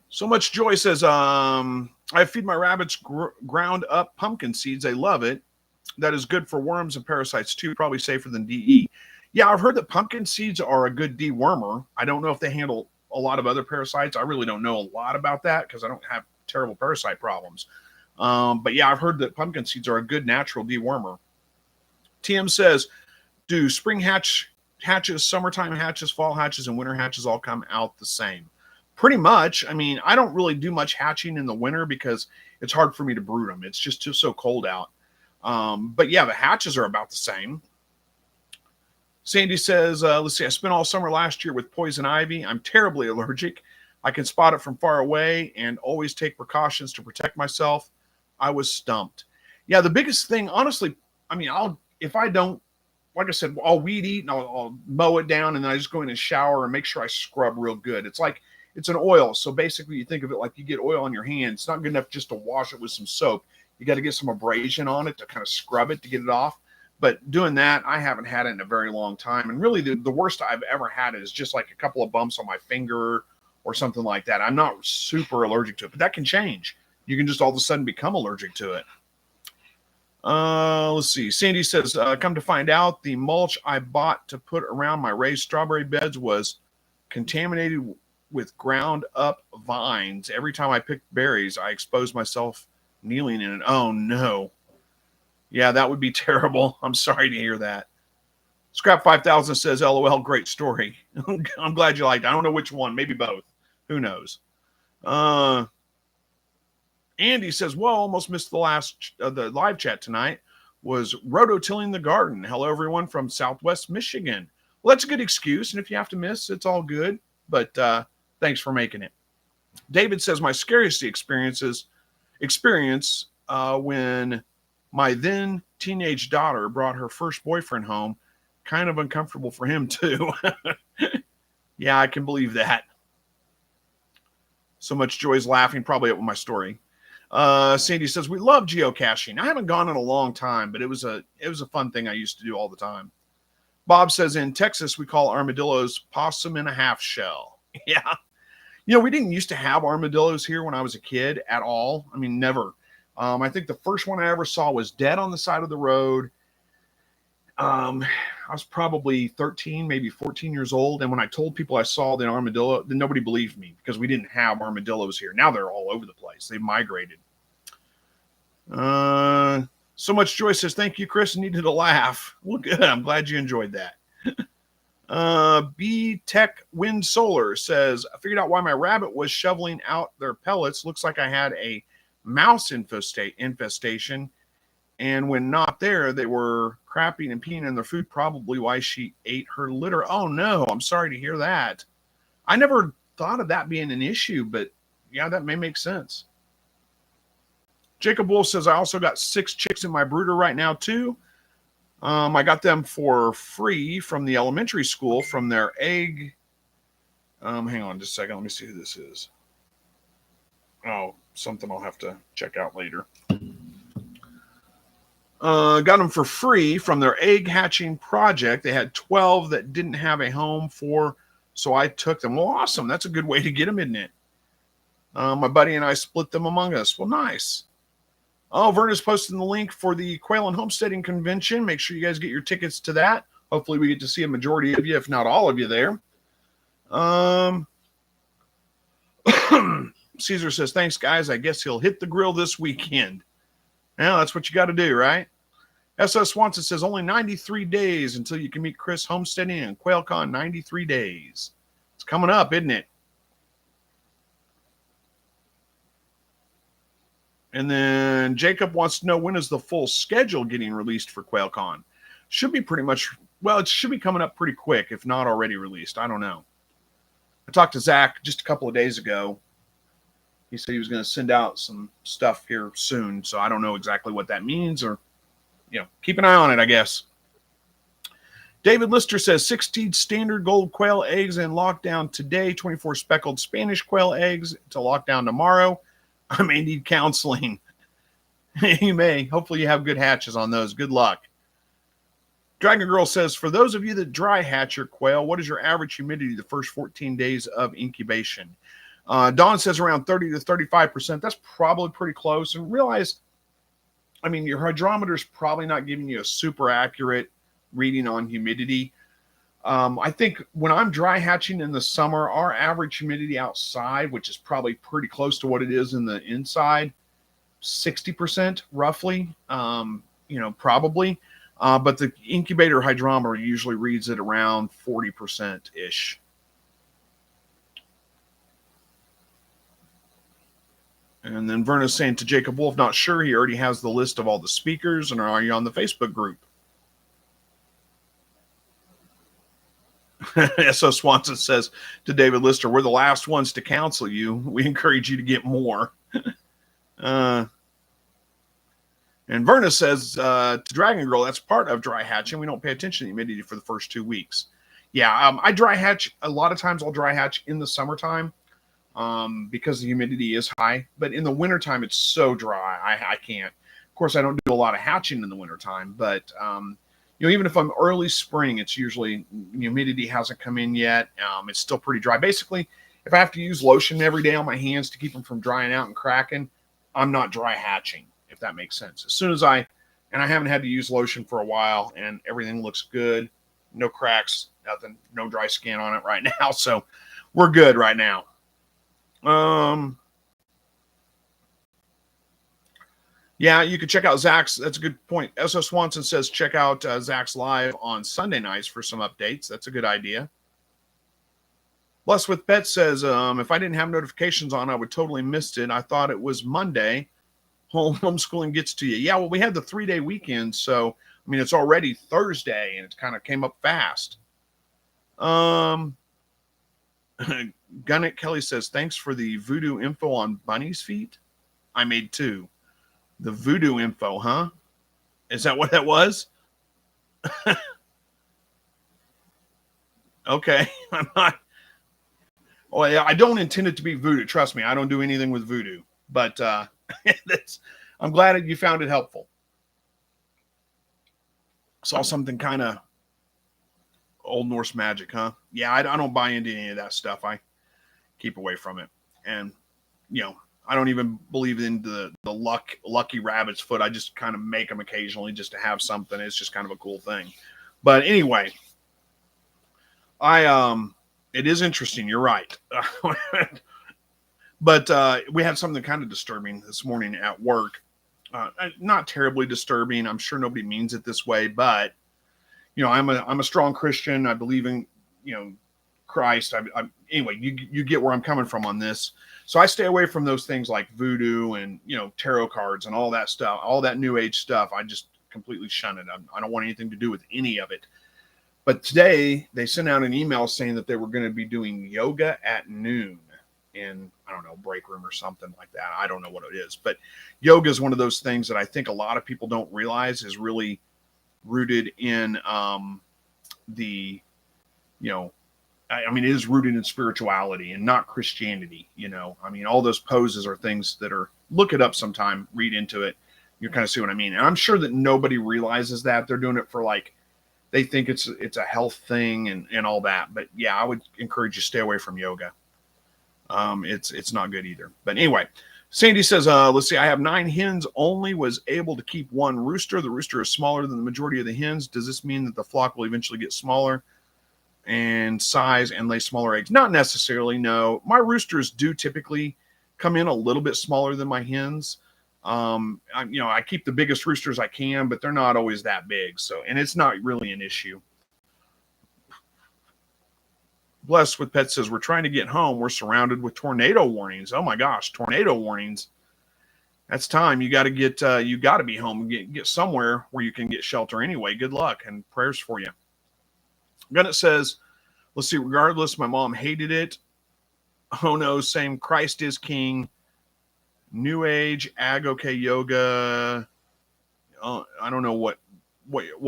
So Much Joy says, I feed my rabbits ground up pumpkin seeds. They love it. That is good for worms and parasites too. Probably safer than DE. Yeah, I've heard that pumpkin seeds are a good dewormer. I don't know if they handle a lot of other parasites. I really don't know a lot about that because I don't have terrible parasite problems. But yeah, I've heard that pumpkin seeds are a good natural dewormer. TM says, do spring hatches, summertime hatches, fall hatches, and winter hatches all come out the same? Pretty much. I mean, I don't really do much hatching in the winter because it's hard for me to brood them. It's just so cold out. But yeah, the hatches are about the same. Sandy says, let's see, I spent all summer last year with poison ivy. I'm terribly allergic. I can spot it from far away and always take precautions to protect myself. I was stumped. Yeah, the biggest thing, honestly, I mean, if I don't, like I said, I'll weed eat and I'll mow it down, and then I just go in and shower and make sure I scrub real good. It's like, it's an oil. So basically you think of it like you get oil on your hand. It's not good enough just to wash it with some soap. You got to get some abrasion on it to kind of scrub it to get it off. But doing that, I haven't had it in a very long time. And really the worst I've ever had is just like a couple of bumps on my finger or something like that. I'm not super allergic to it, but that can change. You can just all of a sudden become allergic to it. Let's see. Sandy says, come to find out, the mulch I bought to put around my raised strawberry beds was contaminated with ground up vines. Every time I picked berries, I exposed myself kneeling in it. Oh no. Yeah, that would be terrible. I'm sorry to hear that. Scrap 5000 says, LOL, great story. I'm glad you liked it. I don't know which one, maybe both. Who knows? Andy says, well, almost missed the the live chat tonight. Was rototilling the garden. Hello, everyone from Southwest Michigan. Well, that's a good excuse, and if you have to miss, it's all good. But thanks for making it. David says, my scariest experience when my then teenage daughter brought her first boyfriend home. Kind of uncomfortable for him, too. Yeah, I can believe that. So much joy's laughing, probably at my story. Sandy says, we love geocaching. I haven't gone in a long time, but it was a fun thing I used to do all the time. Bob says, in Texas, we call armadillos possum in a half shell. Yeah. You know, we didn't used to have armadillos here when I was a kid at all. I mean, never. I think the first one I ever saw was dead on the side of the road. I was probably 13, maybe 14 years old. And when I told people I saw the armadillo, then nobody believed me because we didn't have armadillos here. Now they're all over the place. They've migrated. So much joy says, thank you, Chris. Needed a laugh. Well, good. I'm glad you enjoyed that. B Tech Wind Solar says, I figured out why my rabbit was shoveling out their pellets. Looks like I had a mouse infestation. And when not there, they were crapping and peeing in their food, probably why she ate her litter. Oh, no, I'm sorry to hear that. I never thought of that being an issue, but yeah, that may make sense. Jacob Wolf says, I also got 6 chicks in my brooder right now, too. I got them for free from the elementary school from their egg. Hang on just a second. Let me see who this is. Oh, something I'll have to check out later. Got them for free from their egg hatching project. They had 12 that didn't have a home for, so I took them. Well, awesome. That's a good way to get them, isn't it? My buddy and I split them among us. Well, nice. Oh, Verna's posting the link for the Quail and Homesteading Convention. Make sure you guys get your tickets to that. Hopefully we get to see a majority of you, if not all of you there. Caesar says, thanks, guys. I guess he'll hit the grill this weekend. Well, that's what you got to do, right? SS Swanson says, only 93 days until you can meet Chris homesteading and QuailCon. 93 days. It's coming up, isn't it? And then Jacob wants to know, when is the full schedule getting released for QuailCon? Should be pretty much, well, it should be coming up pretty quick, if not already released. I don't know. I talked to Zach just a couple of days ago. He said he was going to send out some stuff here soon, so I don't know exactly what that means, or, you know, keep an eye on it, I guess. David Lister says, 16 standard gold quail eggs in lockdown today, 24 speckled Spanish quail eggs to lockdown tomorrow. I may need counseling. You may. Hopefully you have good hatches on those. Good luck. Dragon Girl says, for those of you that dry hatch your quail, what is your average humidity the first 14 days of incubation? Dawn says around 30 to 35%. That's probably pretty close. And realize, I mean, your hydrometer is probably not giving you a super accurate reading on humidity. I think when I'm dry hatching in the summer, our average humidity outside, which is probably pretty close to what it is in the inside, 60% roughly, probably. But the incubator hydrometer usually reads it around 40%-ish. And then Verna's saying to Jacob Wolf, not sure. He already has the list of all the speakers. And are you on the Facebook group? S.O. Swanson says to David Lister, we're the last ones to counsel you. We encourage you to get more. And Verna says to Dragon Girl, that's part of dry hatching. We don't pay attention to the humidity for the first 2 weeks. Yeah, I dry hatch. A lot of times I'll dry hatch in the summertime because the humidity is high. But in the wintertime, it's so dry. I can't. Of course, I don't do a lot of hatching in the wintertime. But, even if I'm early spring, it's usually humidity hasn't come in yet. It's still pretty dry. Basically, if I have to use lotion every day on my hands to keep them from drying out and cracking, I'm not dry hatching, if that makes sense. As soon as I haven't had to use lotion for a while and everything looks good, no cracks, nothing, no dry skin on it right now. So we're good right now. Yeah, you can check out Zach's. That's a good point. S.O. Swanson says check out Zach's live on Sunday nights for some updates. That's a good idea. Blessed with Pets says, if I didn't have notifications on, I would totally missed it. I thought it was Monday. Homeschooling gets to you. Yeah, well, we had the 3-day weekend, so it's already Thursday, and it kind of came up fast. Gunnet Kelly says, thanks for the voodoo info on bunny's feet. I made 2. The voodoo info, huh? Is that what that was? Okay. I'm not. Oh, yeah, I don't intend it to be voodoo. Trust me, I don't do anything with voodoo. But I'm glad you found it helpful. Saw something kind of Old Norse magic, huh? Yeah, I don't buy into any of that stuff. I keep away from it. And, I don't even believe in the lucky rabbit's foot. I just kind of make them occasionally just to have something. It's just kind of a cool thing. But anyway, it is interesting. You're right. But we had something kind of disturbing this morning at work. Not terribly disturbing. I'm sure nobody means it this way, but I'm a strong Christian. I believe in Christ. Anyway, you get where I'm coming from on this. So I stay away from those things like voodoo and tarot cards and all that stuff, all that new age stuff. I just completely shun it. I don't want anything to do with any of it. But today they sent out an email saying that they were going to be doing yoga at noon in, I don't know, break room or something like that. I don't know what it is, but yoga is one of those things that I think a lot of people don't realize is really rooted in it is rooted in spirituality and not Christianity. All those poses are things that are, look it up sometime, read into it. You kind of see what I mean. And I'm sure that nobody realizes that they're doing it for they think it's a health thing and all that. But yeah, I would encourage you to stay away from yoga. It's not good either. But anyway, Sandy says, let's see, I have 9 hens, only was able to keep 1 rooster. The rooster is smaller than the majority of the hens. Does this mean that the flock will eventually get smaller and size and lay smaller eggs? Not necessarily, no. My roosters do typically come in a little bit smaller than my hens. I keep the biggest roosters I can, but they're not always that big. So, and it's not really an issue. Blessed with Pets says, we're trying to get home. We're surrounded with tornado warnings. Oh my gosh, tornado warnings. That's time. You got to be home and get somewhere where you can get shelter anyway. Good luck and prayers for you. Then it says, let's see, regardless, my mom hated it. Oh no, same, Christ is King. New Age, okay, yoga. I don't know what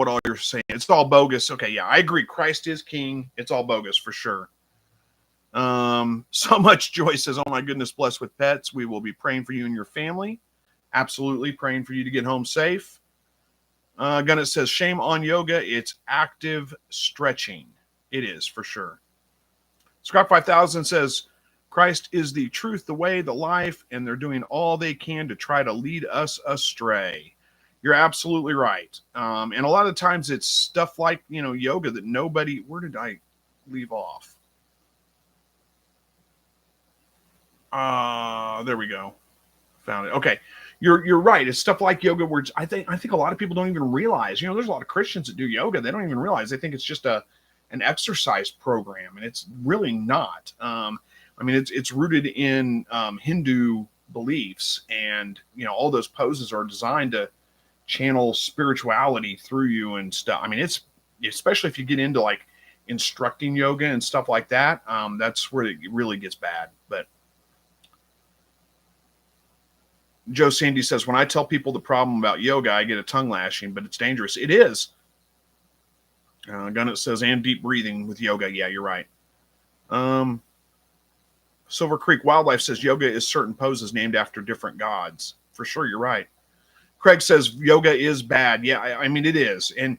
all you're saying. It's all bogus. Okay, yeah, I agree. Christ is King. It's all bogus for sure. So much joy says, oh my goodness, blessed with pets. We will be praying for you and your family. Absolutely praying for you to get home safe. Gunnet says, shame on yoga. It's active stretching. It is for sure. Scrap 5000 says, Christ is the truth, the way, the life, and they're doing all they can to try to lead us astray. You're absolutely right. And a lot of times it's stuff like, yoga that nobody, where did I leave off? There we go. Found it. Okay. You're right. It's stuff like yoga where I think a lot of people don't even realize, there's a lot of Christians that do yoga. They don't even realize. They think it's just an exercise program, and it's really not. It's rooted in Hindu beliefs, and all those poses are designed to channel spirituality through you and stuff. It's especially if you get into instructing yoga and stuff like that, that's where it really gets bad. But Joe Sandy says, when I tell people the problem about yoga, I get a tongue lashing, but it's dangerous. It is. Gunnet says, and deep breathing with yoga. Yeah, you're right. Silver Creek Wildlife says yoga is certain poses named after different gods. For sure, you're right. Craig says yoga is bad. Yeah, I mean, it is. And,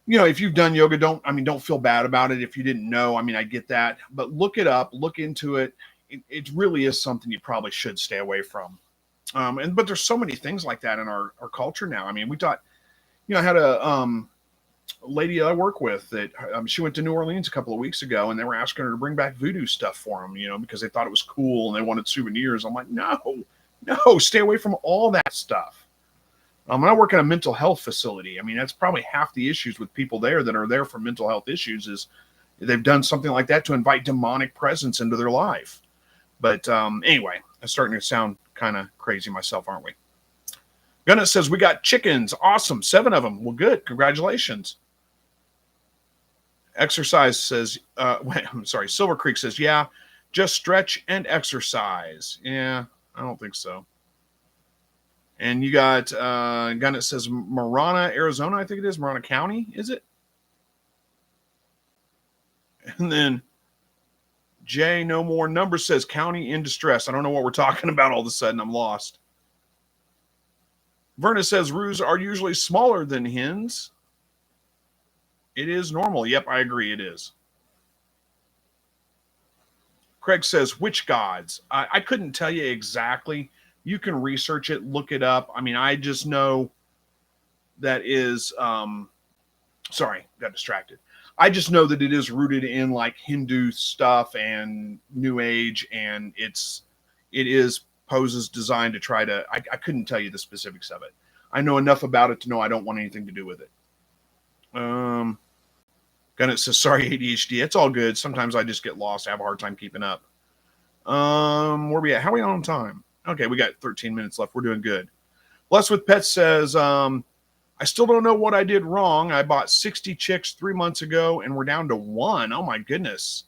you know, if you've done yoga, don't feel bad about it. If you didn't know, I mean, I get that. But look it up, look into it. It really is something you probably should stay away from. But there's so many things like that in our culture now. I mean, we thought, you know, I had a lady I work with that she went to New Orleans a couple of weeks ago, and they were asking her to bring back voodoo stuff for them, you know, because they thought it was cool and they wanted souvenirs. I'm like, no, stay away from all that stuff. And I work in a mental health facility. I mean, that's probably half the issues with people there that are there for mental health issues is they've done something like that to invite demonic presence into their life. But anyway, I'm starting to sound kind of crazy myself, aren't we? Gunnet says, we got chickens. Awesome. 7 of them. Well, good. Congratulations. Exercise says, I'm sorry, Silver Creek says, yeah, just stretch and exercise. Yeah, I don't think so. And you got Gunnet says Marana, Arizona, I think it is. Marana County, is it? And then Jay, no more numbers says county in distress. I don't know what we're talking about all of a sudden. I'm lost. Verna says roos are usually smaller than hens. It is normal. Yep, I agree. It is. Craig says, which gods? I couldn't tell you exactly. You can research it, look it up. I mean, I just know that is, sorry, got distracted. I just know that it is rooted in like Hindu stuff and New Age, and it is poses designed to try to, I couldn't tell you the specifics of it. I know enough about it to know I don't want anything to do with it. Gunnet says, sorry, ADHD. It's all good. Sometimes I just get lost. I have a hard time keeping up. Where we at? How are we on time? Okay, we got 13 minutes left. We're doing good. Blessed with Pets says, I still don't know what I did wrong. I bought 60 chicks 3 months ago, and we're down to 1. Oh, my goodness.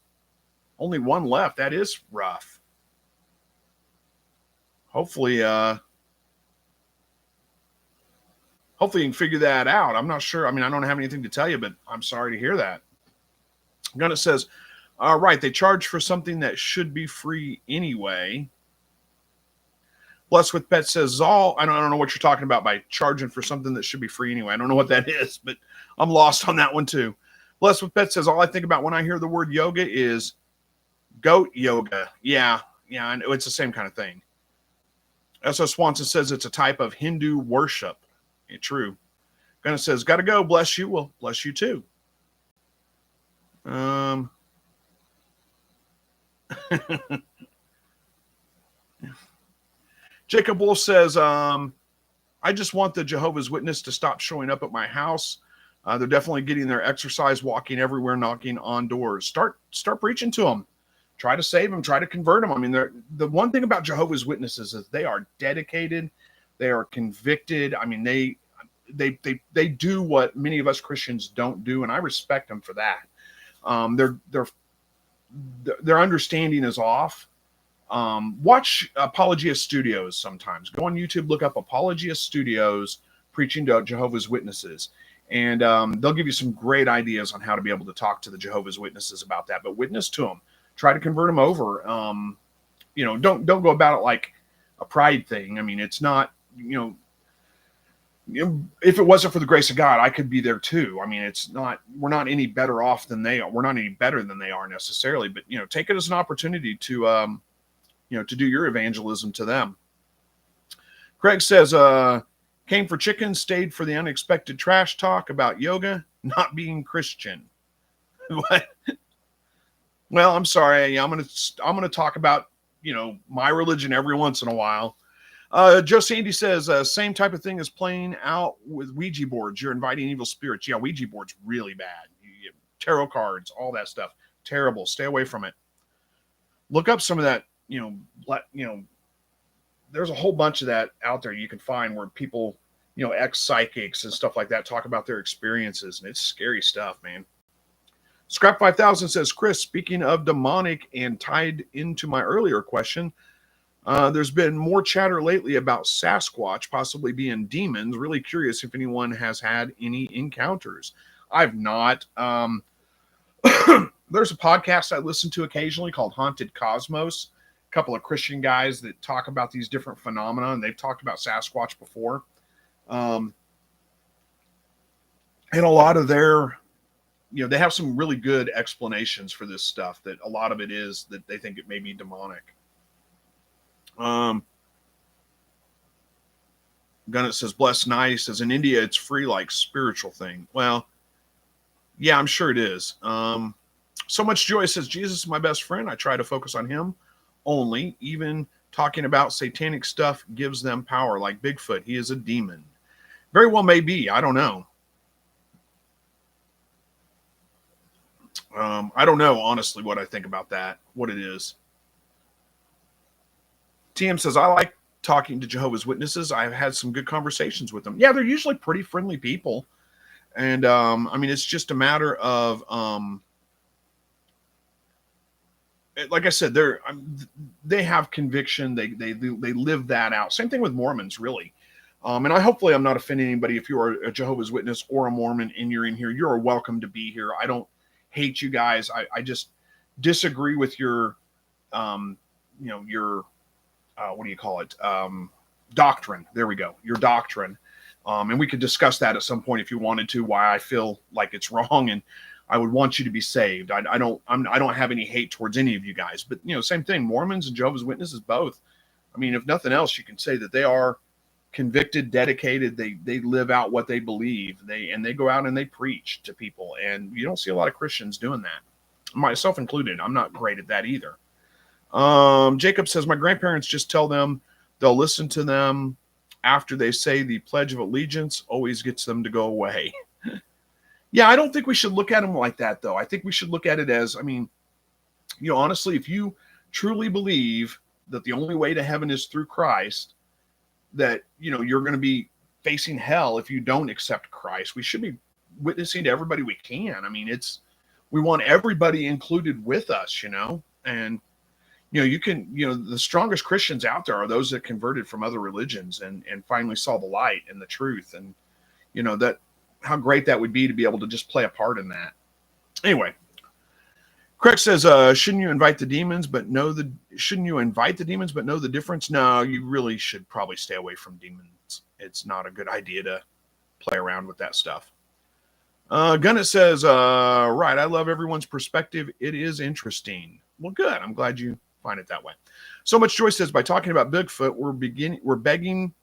Only 1 left. That is rough. Hopefully, hopefully you can figure that out. I'm not sure. I mean, I don't have anything to tell you, but I'm sorry to hear that. Gunnet says, right, they charge for something that should be free anyway. Blessed with Pets says, Zal, I don't know what you're talking about by charging for something that should be free anyway. I don't know what that is, but I'm lost on that one too. Blessed with Pets says, all I think about when I hear the word yoga is goat yoga. Yeah, I know it's the same kind of thing. S.O. Swanson says it's a type of Hindu worship. Yeah, true. Gunnar says, gotta go, bless you. Well, bless you too. Jacob Wolf says, I just want the Jehovah's Witness to stop showing up at my house. They're definitely getting their exercise, walking everywhere, knocking on doors. Start preaching to them. Try to save them. Try to convert them. I mean, the one thing about Jehovah's Witnesses is they are dedicated. They are convicted. I mean, they do what many of us Christians don't do, and I respect them for that. Their understanding is off. Watch Apologia Studios sometimes. Go on YouTube, look up Apologia Studios preaching to Jehovah's Witnesses, and they'll give you some great ideas on how to be able to talk to the Jehovah's Witnesses about that. But witness to them. Try to convert them over. Don't go about it like a pride thing. I mean, it's not, if it wasn't for the grace of God, I could be there too. I mean, we're not any better off than they are. We're not any better than they are necessarily, but, take it as an opportunity to, to do your evangelism to them. Craig says, came for chicken, stayed for the unexpected trash talk about yoga, not being Christian. What? Well, I'm sorry. I'm gonna talk about, my religion every once in a while. Joe Sandy says, same type of thing as playing out with Ouija boards. You're inviting evil spirits. Yeah, Ouija boards really bad. Tarot cards, all that stuff. Terrible. Stay away from it. Look up some of that, there's a whole bunch of that out there you can find where people, ex-psychics and stuff like that talk about their experiences, and it's scary stuff, man. Scrap 5000 says, Chris, speaking of demonic and tied into my earlier question, there's been more chatter lately about Sasquatch possibly being demons. Really curious if anyone has had any encounters. I've not. There's a podcast I listen to occasionally called Haunted Cosmos. A couple of Christian guys that talk about these different phenomena, and they've talked about Sasquatch before. And a lot of their, they have some really good explanations for this stuff, that a lot of it is that they think it may be demonic. Gunnet says, bless nice. As in India, it's free, like spiritual thing. Well, yeah, I'm sure it is. So much joy says, Jesus is my best friend. I try to focus on him only. Even talking about satanic stuff gives them power, like Bigfoot. He is a demon. Very well may be. I don't know. I don't know, honestly, what I think about that, what it is. TM says, I like talking to Jehovah's Witnesses. I've had some good conversations with them. Yeah, they're usually pretty friendly people. And, I mean, it's just a matter of, like I said, they have conviction. They live that out. Same thing with Mormons, really. And hopefully I'm not offending anybody. If you are a Jehovah's Witness or a Mormon and you're in here, you're welcome to be here. I don't hate you guys. I just disagree with your, your, what do you call it? Doctrine. There we go. Your doctrine. And we could discuss that at some point if you wanted to, why I feel like it's wrong. And I would want you to be saved. I don't have any hate towards any of you guys, but same thing. Mormons and Jehovah's Witnesses, both. I mean, if nothing else, you can say that they are convicted, dedicated. They live out what they believe. They go out and they preach to people. And you don't see a lot of Christians doing that, myself included. I'm not great at that either. Jacob says, my grandparents just tell them they'll listen to them after they say the Pledge of Allegiance, always gets them to go away. Yeah, I don't think we should look at them like that, though. I think we should look at it as, I mean, honestly, if you truly believe that the only way to heaven is through Christ, that, you're going to be facing hell if you don't accept Christ, we should be witnessing to everybody we can. I mean, we want everybody included with us, and, you can, the strongest Christians out there are those that converted from other religions and finally saw the light and the truth. And, that how great that would be to be able to just play a part in that. Anyway, Craig says, shouldn't you invite the demons, but know the difference? No, you really should probably stay away from demons. It's not a good idea to play around with that stuff. Gunnet says, right, I love everyone's perspective. It is interesting. Well, good. I'm glad you find it that way. So much joy says, by talking about Bigfoot, we're begging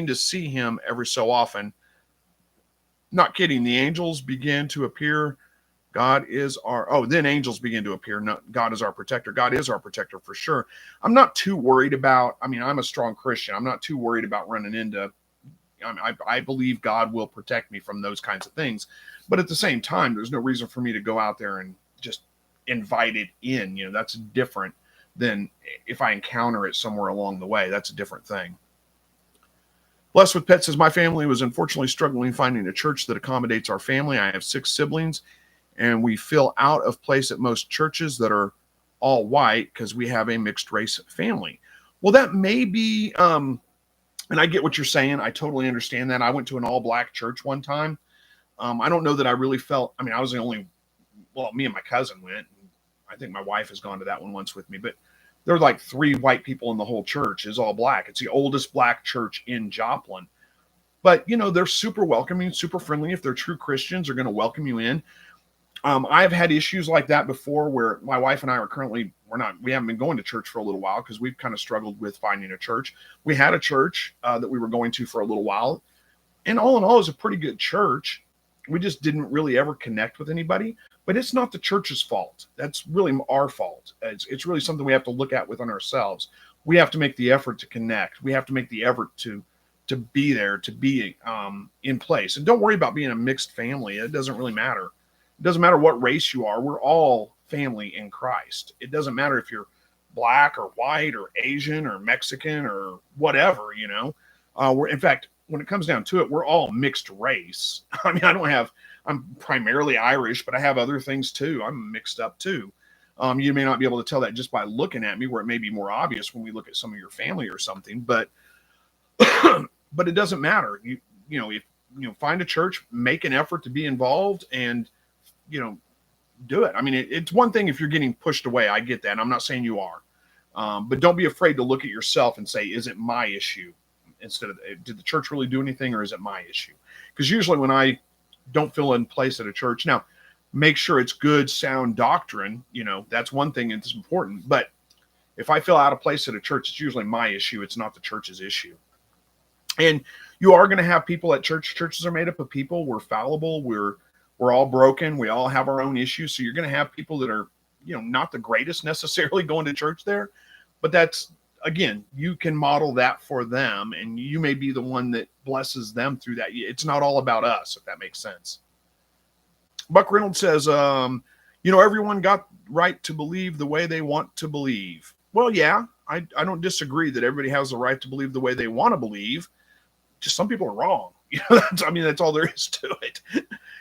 to see him every so often. Not kidding. The angels began to appear. Then angels begin to appear. God is our protector. God is our protector for sure. I'm not too worried about, I'm a strong Christian. I'm not too worried about running into, I believe God will protect me from those kinds of things. But at the same time, there's no reason for me to go out there and just invite it in. That's different than if I encounter it somewhere along the way. That's a different thing. Blessed with Pets says, my family was unfortunately struggling finding a church that accommodates our family. I have 6 siblings, and we feel out of place at most churches that are all white because we have a mixed race family. Well, that may be, and I get what you're saying. I totally understand that. I went to an all black church one time. I don't know that I really felt, I was the only, me and my cousin went. And I think my wife has gone to that one once with me, but there were like 3 white people in the whole church. It's all black. It's the oldest black church in Joplin. But, they're super welcoming, super friendly. If they're true Christians, they're going to welcome you in. I've had issues like that before where my wife and I are we haven't been going to church for a little while because we've kind of struggled with finding a church. We had a church that we were going to for a little while. And all in all, it was a pretty good church. We just didn't really ever connect with anybody. But it's not the church's fault. That's really our fault. It's really something we have to look at within ourselves. We have to make the effort to connect. We have to make the effort to be there, to be in place. And don't worry about being a mixed family. It doesn't really matter. It doesn't matter what race you are. We're all family in Christ. It doesn't matter if you're black or white or Asian or Mexican or whatever, In fact, when it comes down to it, we're all mixed race. I don't have I'm primarily Irish, but I have other things too. I'm mixed up too. You may not be able to tell that just by looking at me, where it may be more obvious when we look at some of your family or something, but but it doesn't matter. If find a church, make an effort to be involved, and do it. I mean, it's one thing if you're getting pushed away. I get that. I'm not saying you are, but don't be afraid to look at yourself and say, "Is it my issue?" Instead of, "Did the church really do anything, or is it my issue?" Because usually when I don't feel in place at a church, now make sure it's good, sound doctrine. That's one thing that's important. But if I feel out of place at a church, it's usually my issue. It's not the church's issue. And you are going to have people at church. Churches are made up of people. We're fallible. We're all broken. We all have our own issues. So you're going to have people that are, not the greatest necessarily going to church there. But that's, again, you can model that for them, and you may be the one that blesses them through that. It's not all about us, if that makes sense. Buck Reynolds says, everyone got right to believe the way they want to believe. Well, yeah, I don't disagree that everybody has the right to believe the way they want to believe. Just some people are wrong. That's all there is to it.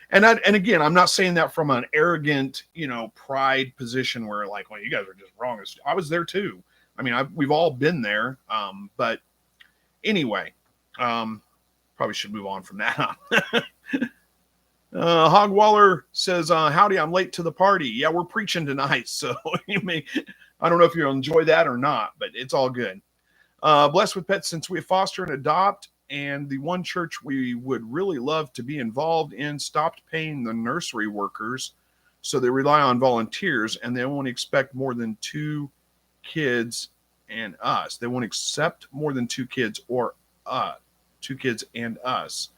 And again, I'm not saying that from an arrogant, pride position where like, well, you guys are just wrong. I was there too. We've all been there. But anyway, probably should move on from that. Hogwaller says, howdy, I'm late to the party. Yeah, we're preaching tonight. So I don't know if you'll enjoy that or not, but it's all good. Blessed with pets, since we foster and adopt, and the one church we would really love to be involved in stopped paying the nursery workers, so they rely on volunteers, and they won't expect more than 2 kids and us. They won't accept more than 2 kids or 2 kids and us.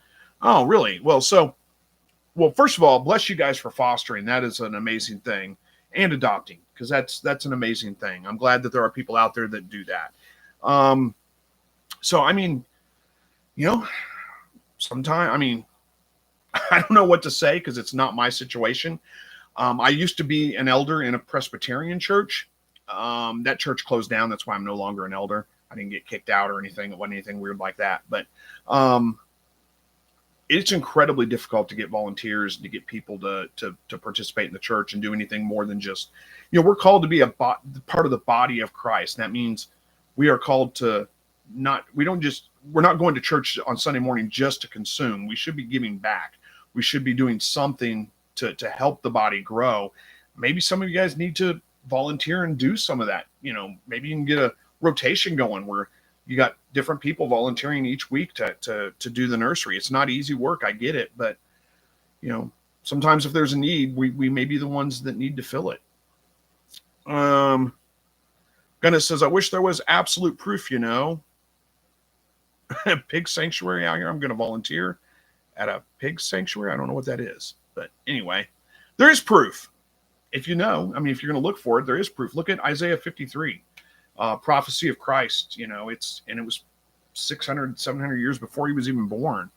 Oh, really? Well, first of all, bless you guys for fostering. That is an amazing thing, and adopting, because that's an amazing thing. I'm glad that there are people out there that do that. Sometimes, I don't know what to say because it's not my situation. I used to be an elder in a Presbyterian church. That church closed down. That's why I'm no longer an elder. I didn't get kicked out or anything. It wasn't anything weird like that. But it's incredibly difficult to get volunteers, to get people to participate in the church and do anything more than just, we're called to be part of the body of Christ. And that means we are called to we're not going to church on Sunday morning just to consume. We should be giving back. We should be doing something to help the body grow. Maybe some of you guys need to volunteer and do some of that. Maybe you can get a rotation going where you got different people volunteering each week to do the nursery. It's not easy work. I get it. But, sometimes if there's a need, we may be the ones that need to fill it. Gunnis says, I wish there was absolute proof, Pig sanctuary out here. I'm going to volunteer at a pig sanctuary. I don't know what that is. But anyway, there is proof. If if you're going to look for it, there is proof. Look at Isaiah 53. Prophecy of Christ, it was 600, 700 years before he was even born.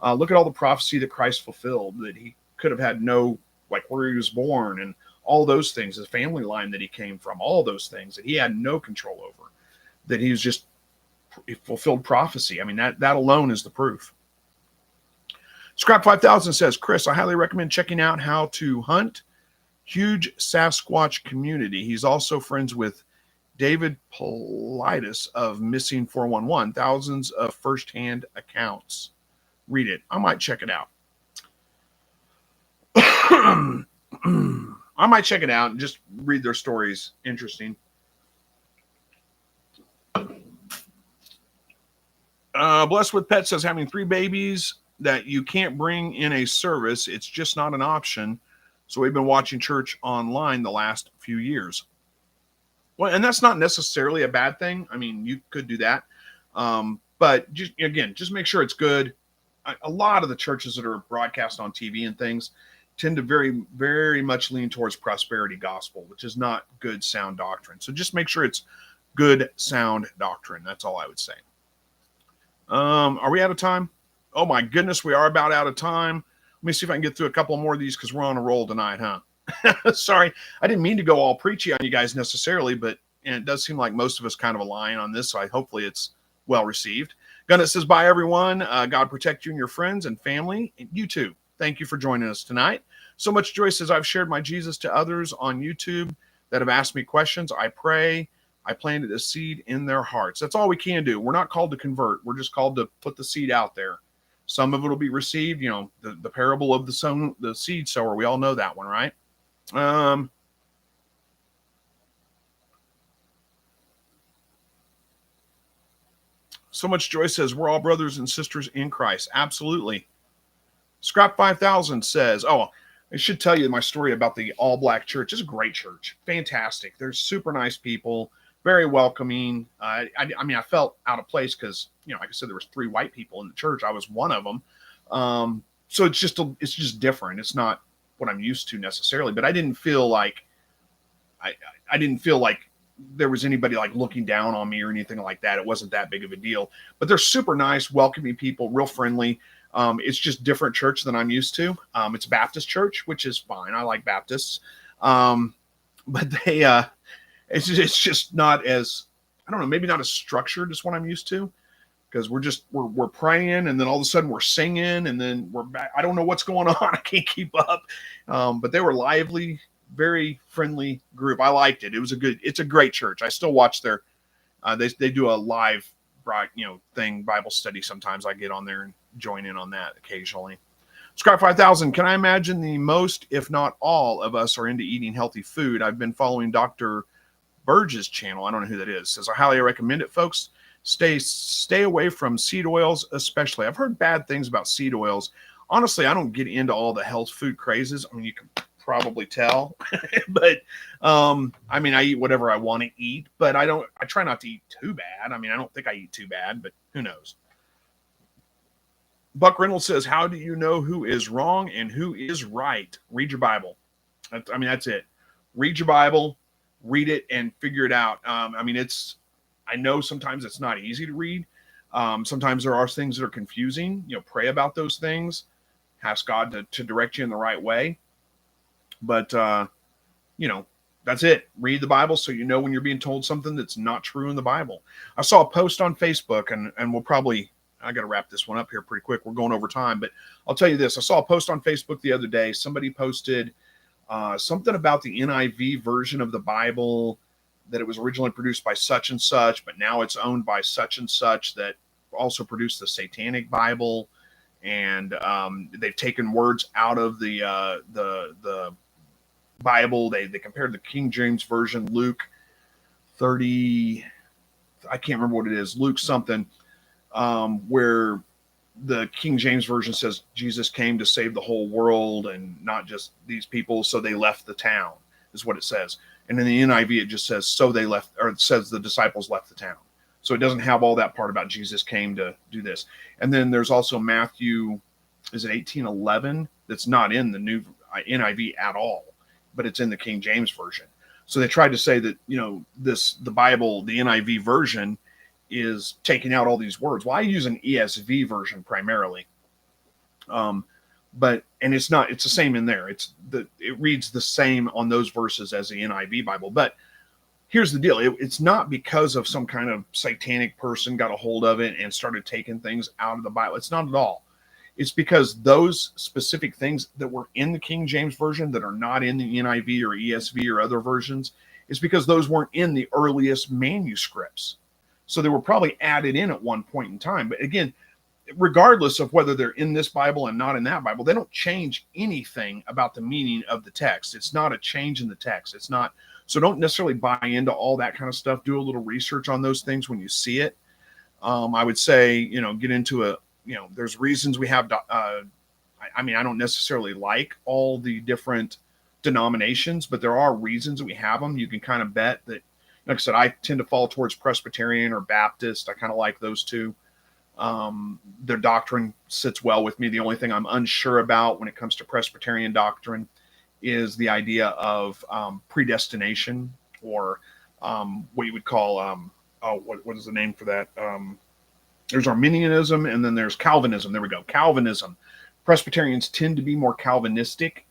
Look at all the prophecy that Christ fulfilled, that he could have had where he was born and all those things, the family line that he came from, all those things that he had no control over, that he was just fulfilled prophecy. That alone is the proof. Scrap 5000 says, Chris, I highly recommend checking out How to Hunt. Huge Sasquatch community. He's also friends with David Politis of Missing 411, thousands of firsthand accounts. Read it. I might check it out. I might check it out and just read their stories. Interesting. Blessed with Pets says, having 3 babies that you can't bring in a service, it's just not an option. So we've been watching church online the last few years. Well, and that's not necessarily a bad thing. You could do that. But just make sure it's good. A lot of the churches that are broadcast on TV and things tend to very, very much lean towards prosperity gospel, which is not good, sound doctrine. So just make sure it's good, sound doctrine. That's all I would say. Are we out of time? Oh my goodness, we are about out of time. Let me see if I can get through a couple more of these because we're on a roll tonight, huh? Sorry, I didn't mean to go all preachy on you guys necessarily, but it does seem like most of us kind of align on this, so hopefully it's well received. Gunnet says, bye everyone. God protect you and your friends and family, and you too. Thank you for joining us tonight. So much joy says, I've shared my Jesus to others on YouTube that have asked me questions. I pray I planted a seed in their hearts. That's all we can do. We're not called to convert. We're just called to put the seed out there. Some of it will be received. You know, the parable of the seed sower. We all know that one, right? So much joy says, we're all brothers and sisters in Christ. Absolutely. Scrap 5000 says, oh, I should tell you my story about the all black church. It's a great church. Fantastic. They're super nice people, very welcoming. I mean, I felt out of place because, you know, like I said, there was 3 white people in the church. I was one of them. So it's just different. It's not what I'm used to necessarily, but I didn't feel like I didn't feel like there was anybody like looking down on me or anything like that. It wasn't that big of a deal, but they're super nice, welcoming people, real friendly. It's just different church than I'm used to. It's a Baptist church, which is fine. I like Baptists. But it's just not as, I don't know, maybe not as structured as what I'm used to, because we're praying and then all of a sudden we're singing and then we're back. I don't know what's going on. I can't keep up. But they were lively, very friendly group. I liked it. It's a great church. I still watch their, they do a live, thing, Bible study. Sometimes I get on there and join in on that occasionally. Scrap 5000. Can I imagine the most, if not all of us are into eating healthy food? I've been following Dr. Burge's channel. I don't know who that is. Says, I highly recommend it, folks. Stay away from seed oils, especially. I've heard bad things about seed oils. Honestly, I don't get into all the health food crazes. I mean, you can probably tell, but I mean, I eat whatever I want to eat, but I try not to eat too bad. I mean, I don't think I eat too bad, but who knows? Buck Reynolds says, how do you know who is wrong and who is right? Read your Bible. That's it. Read your Bible, read it and figure it out. I know sometimes it's not easy to read. Sometimes there are things that are confusing. Pray about those things. Ask God to direct you in the right way. But, that's it. Read the Bible so you know when you're being told something that's not true in the Bible. I saw a post on Facebook, and we'll probably, I got to wrap this one up here pretty quick. We're going over time, but I'll tell you this. I saw a post on Facebook the other day. Somebody posted something about the NIV version of the Bible, that it was originally produced by such and such, but now it's owned by such and such that also produced the Satanic Bible. And they've taken words out of the Bible. They compared the King James version, Luke 30, I can't remember what it is, Luke something, where the King James version says Jesus came to save the whole world and not just these people, so they left the town, is what it says. And in the NIV, it just says, so they left, or it says the disciples left the town. So it doesn't have all that part about Jesus came to do this. And then there's also Matthew, is it 18:11? That's not in the new NIV at all, but it's in the King James version. So they tried to say that, the Bible, the NIV version, is taking out all these words. Well, I use an ESV version primarily. But it's not, it's the same in there. It reads the same on those verses as the NIV Bible. But here's the deal. It's not because of some kind of satanic person got a hold of it and started taking things out of the Bible. It's not at all. It's because those specific things that were in the King James version that are not in the NIV or ESV or other versions, is because those weren't in the earliest manuscripts. So they were probably added in at one point in time. But again, regardless of whether they're in this Bible and not in that Bible, they don't change anything about the meaning of the text. It's not a change in the text. It's not. So don't necessarily buy into all that kind of stuff. Do a little research on those things when you see it. I would say, get into there's reasons we have, I don't necessarily like all the different denominations, but there are reasons that we have them. You can kind of bet that, like I said, I tend to fall towards Presbyterian or Baptist. I kind of like those two. Their doctrine sits well with me. The only thing I'm unsure about when it comes to Presbyterian doctrine is the idea of predestination, or what you would call, what is the name for that? There's Arminianism, and then there's Calvinism. There we go. Calvinism. Presbyterians tend to be more Calvinistic,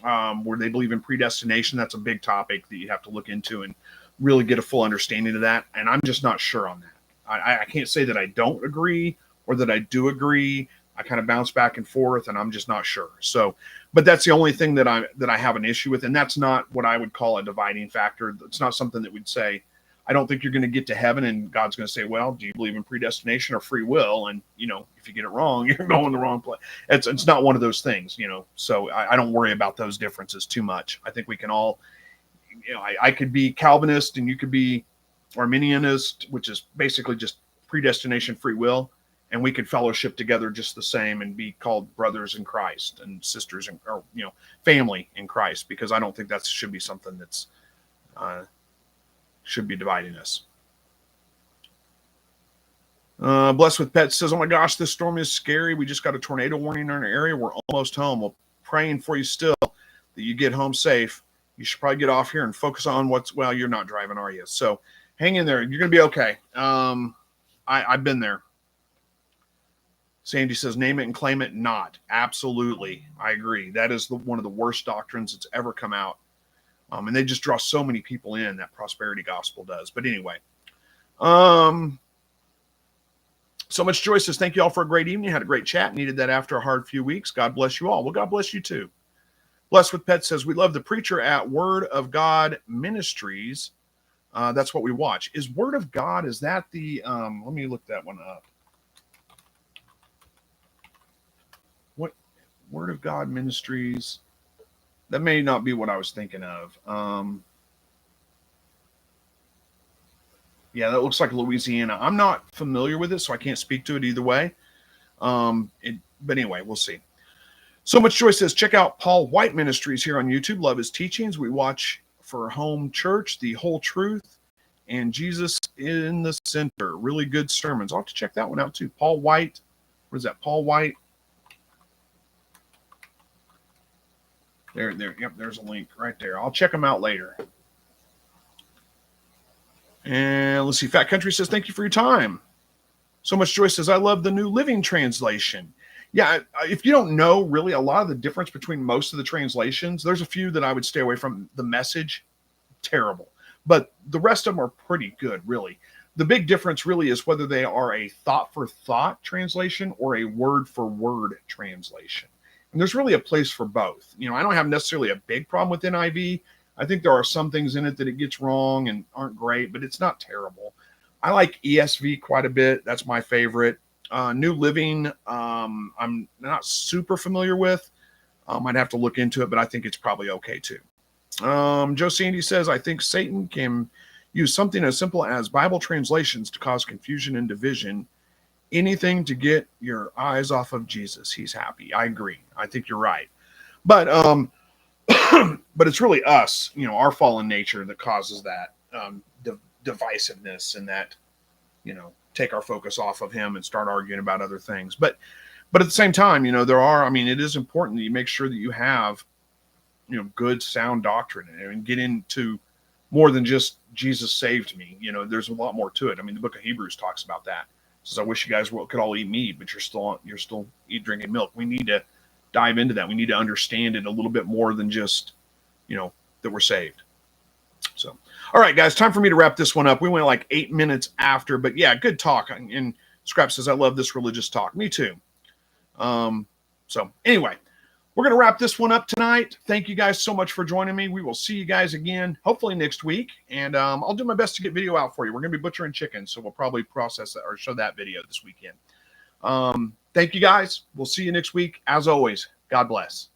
where they believe in predestination. That's a big topic that you have to look into and really get a full understanding of that. And I'm just not sure on that. I can't say that I don't agree or that I do agree. I kind of bounce back and forth, and I'm just not sure. So, but that's the only thing that I have an issue with, and that's not what I would call a dividing factor. It's not something that we'd say, I don't think you're going to get to heaven and God's going to say, well, do you believe in predestination or free will? And, if you get it wrong, you're going the wrong place. It's not one of those things, so I don't worry about those differences too much. I think we can all, I could be Calvinist and you could be Arminianist, which is basically just predestination, free will. And we could fellowship together just the same and be called brothers in Christ and sisters or family in Christ, because I don't think that should be something that's should be dividing us. Blessed with Pets says, oh my gosh, this storm is scary. We just got a tornado warning in our area. We're almost home. We're praying for you still that you get home safe. You should probably get off here and focus on well, you're not driving, are you? So hang in there. You're going to be okay. I've been there. Sandy says, name it and claim it not. Absolutely. I agree. That is one of the worst doctrines that's ever come out. And they just draw so many people in, that prosperity gospel does. But anyway, So Much Joy says, thank you all for a great evening. Had a great chat. Needed that after a hard few weeks. God bless you all. Well, God bless you too. Blessed with Pets says, we love the preacher at Word of God Ministries. That's what we watch. Is Word of God, is that the, let me look that one up. What Word of God Ministries? That may not be what I was thinking of. Yeah, that looks like Louisiana. I'm not familiar with it, so I can't speak to it either way. But anyway, we'll see. So Much Joy says, check out Paul White Ministries here on YouTube. Love his teachings. We watch for Home Church, The Whole Truth, and Jesus in the Center. Really good sermons. I'll have to check that one out too. Paul White. What is that? Paul White. There. Yep, there's a link right there. I'll check them out later. And let's see. Fat Country says, thank you for your time. So Much Joy says, I love the New Living Translation. Yeah, if you don't know really a lot of the difference between most of the translations, there's a few that I would stay away from. The Message, terrible. But the rest of them are pretty good, really. The big difference really is whether they are a thought-for-thought translation or a word-for-word translation. And there's really a place for both. I don't have necessarily a big problem with NIV. I think there are some things in it that it gets wrong and aren't great, but it's not terrible. I like ESV quite a bit. That's my favorite. New Living, I'm not super familiar with. I'd have to look into it, but I think it's probably okay too. Joe Sandy says, I think Satan can use something as simple as Bible translations to cause confusion and division. Anything to get your eyes off of Jesus. He's happy. I agree. I think you're right. But but it's really us, our fallen nature that causes that divisiveness and that, take our focus off of him and start arguing about other things. But at the same time, it is important that you make sure that you have, good sound doctrine and get into more than just Jesus saved me. There's a lot more to it. The book of Hebrews talks about that. It says, I wish you guys could all eat meat, but you're still drinking milk. We need to dive into that. We need to understand it a little bit more than just, that we're saved. So, all right, guys, time for me to wrap this one up. We went like 8 minutes after, but yeah, good talk. And Scrap says, I love this religious talk. Me too. So anyway, we're going to wrap this one up tonight. Thank you guys so much for joining me. We will see you guys again, hopefully next week. And I'll do my best to get video out for you. We're going to be butchering chickens, so we'll probably process that or show that video this weekend. Thank you guys. We'll see you next week. As always, God bless.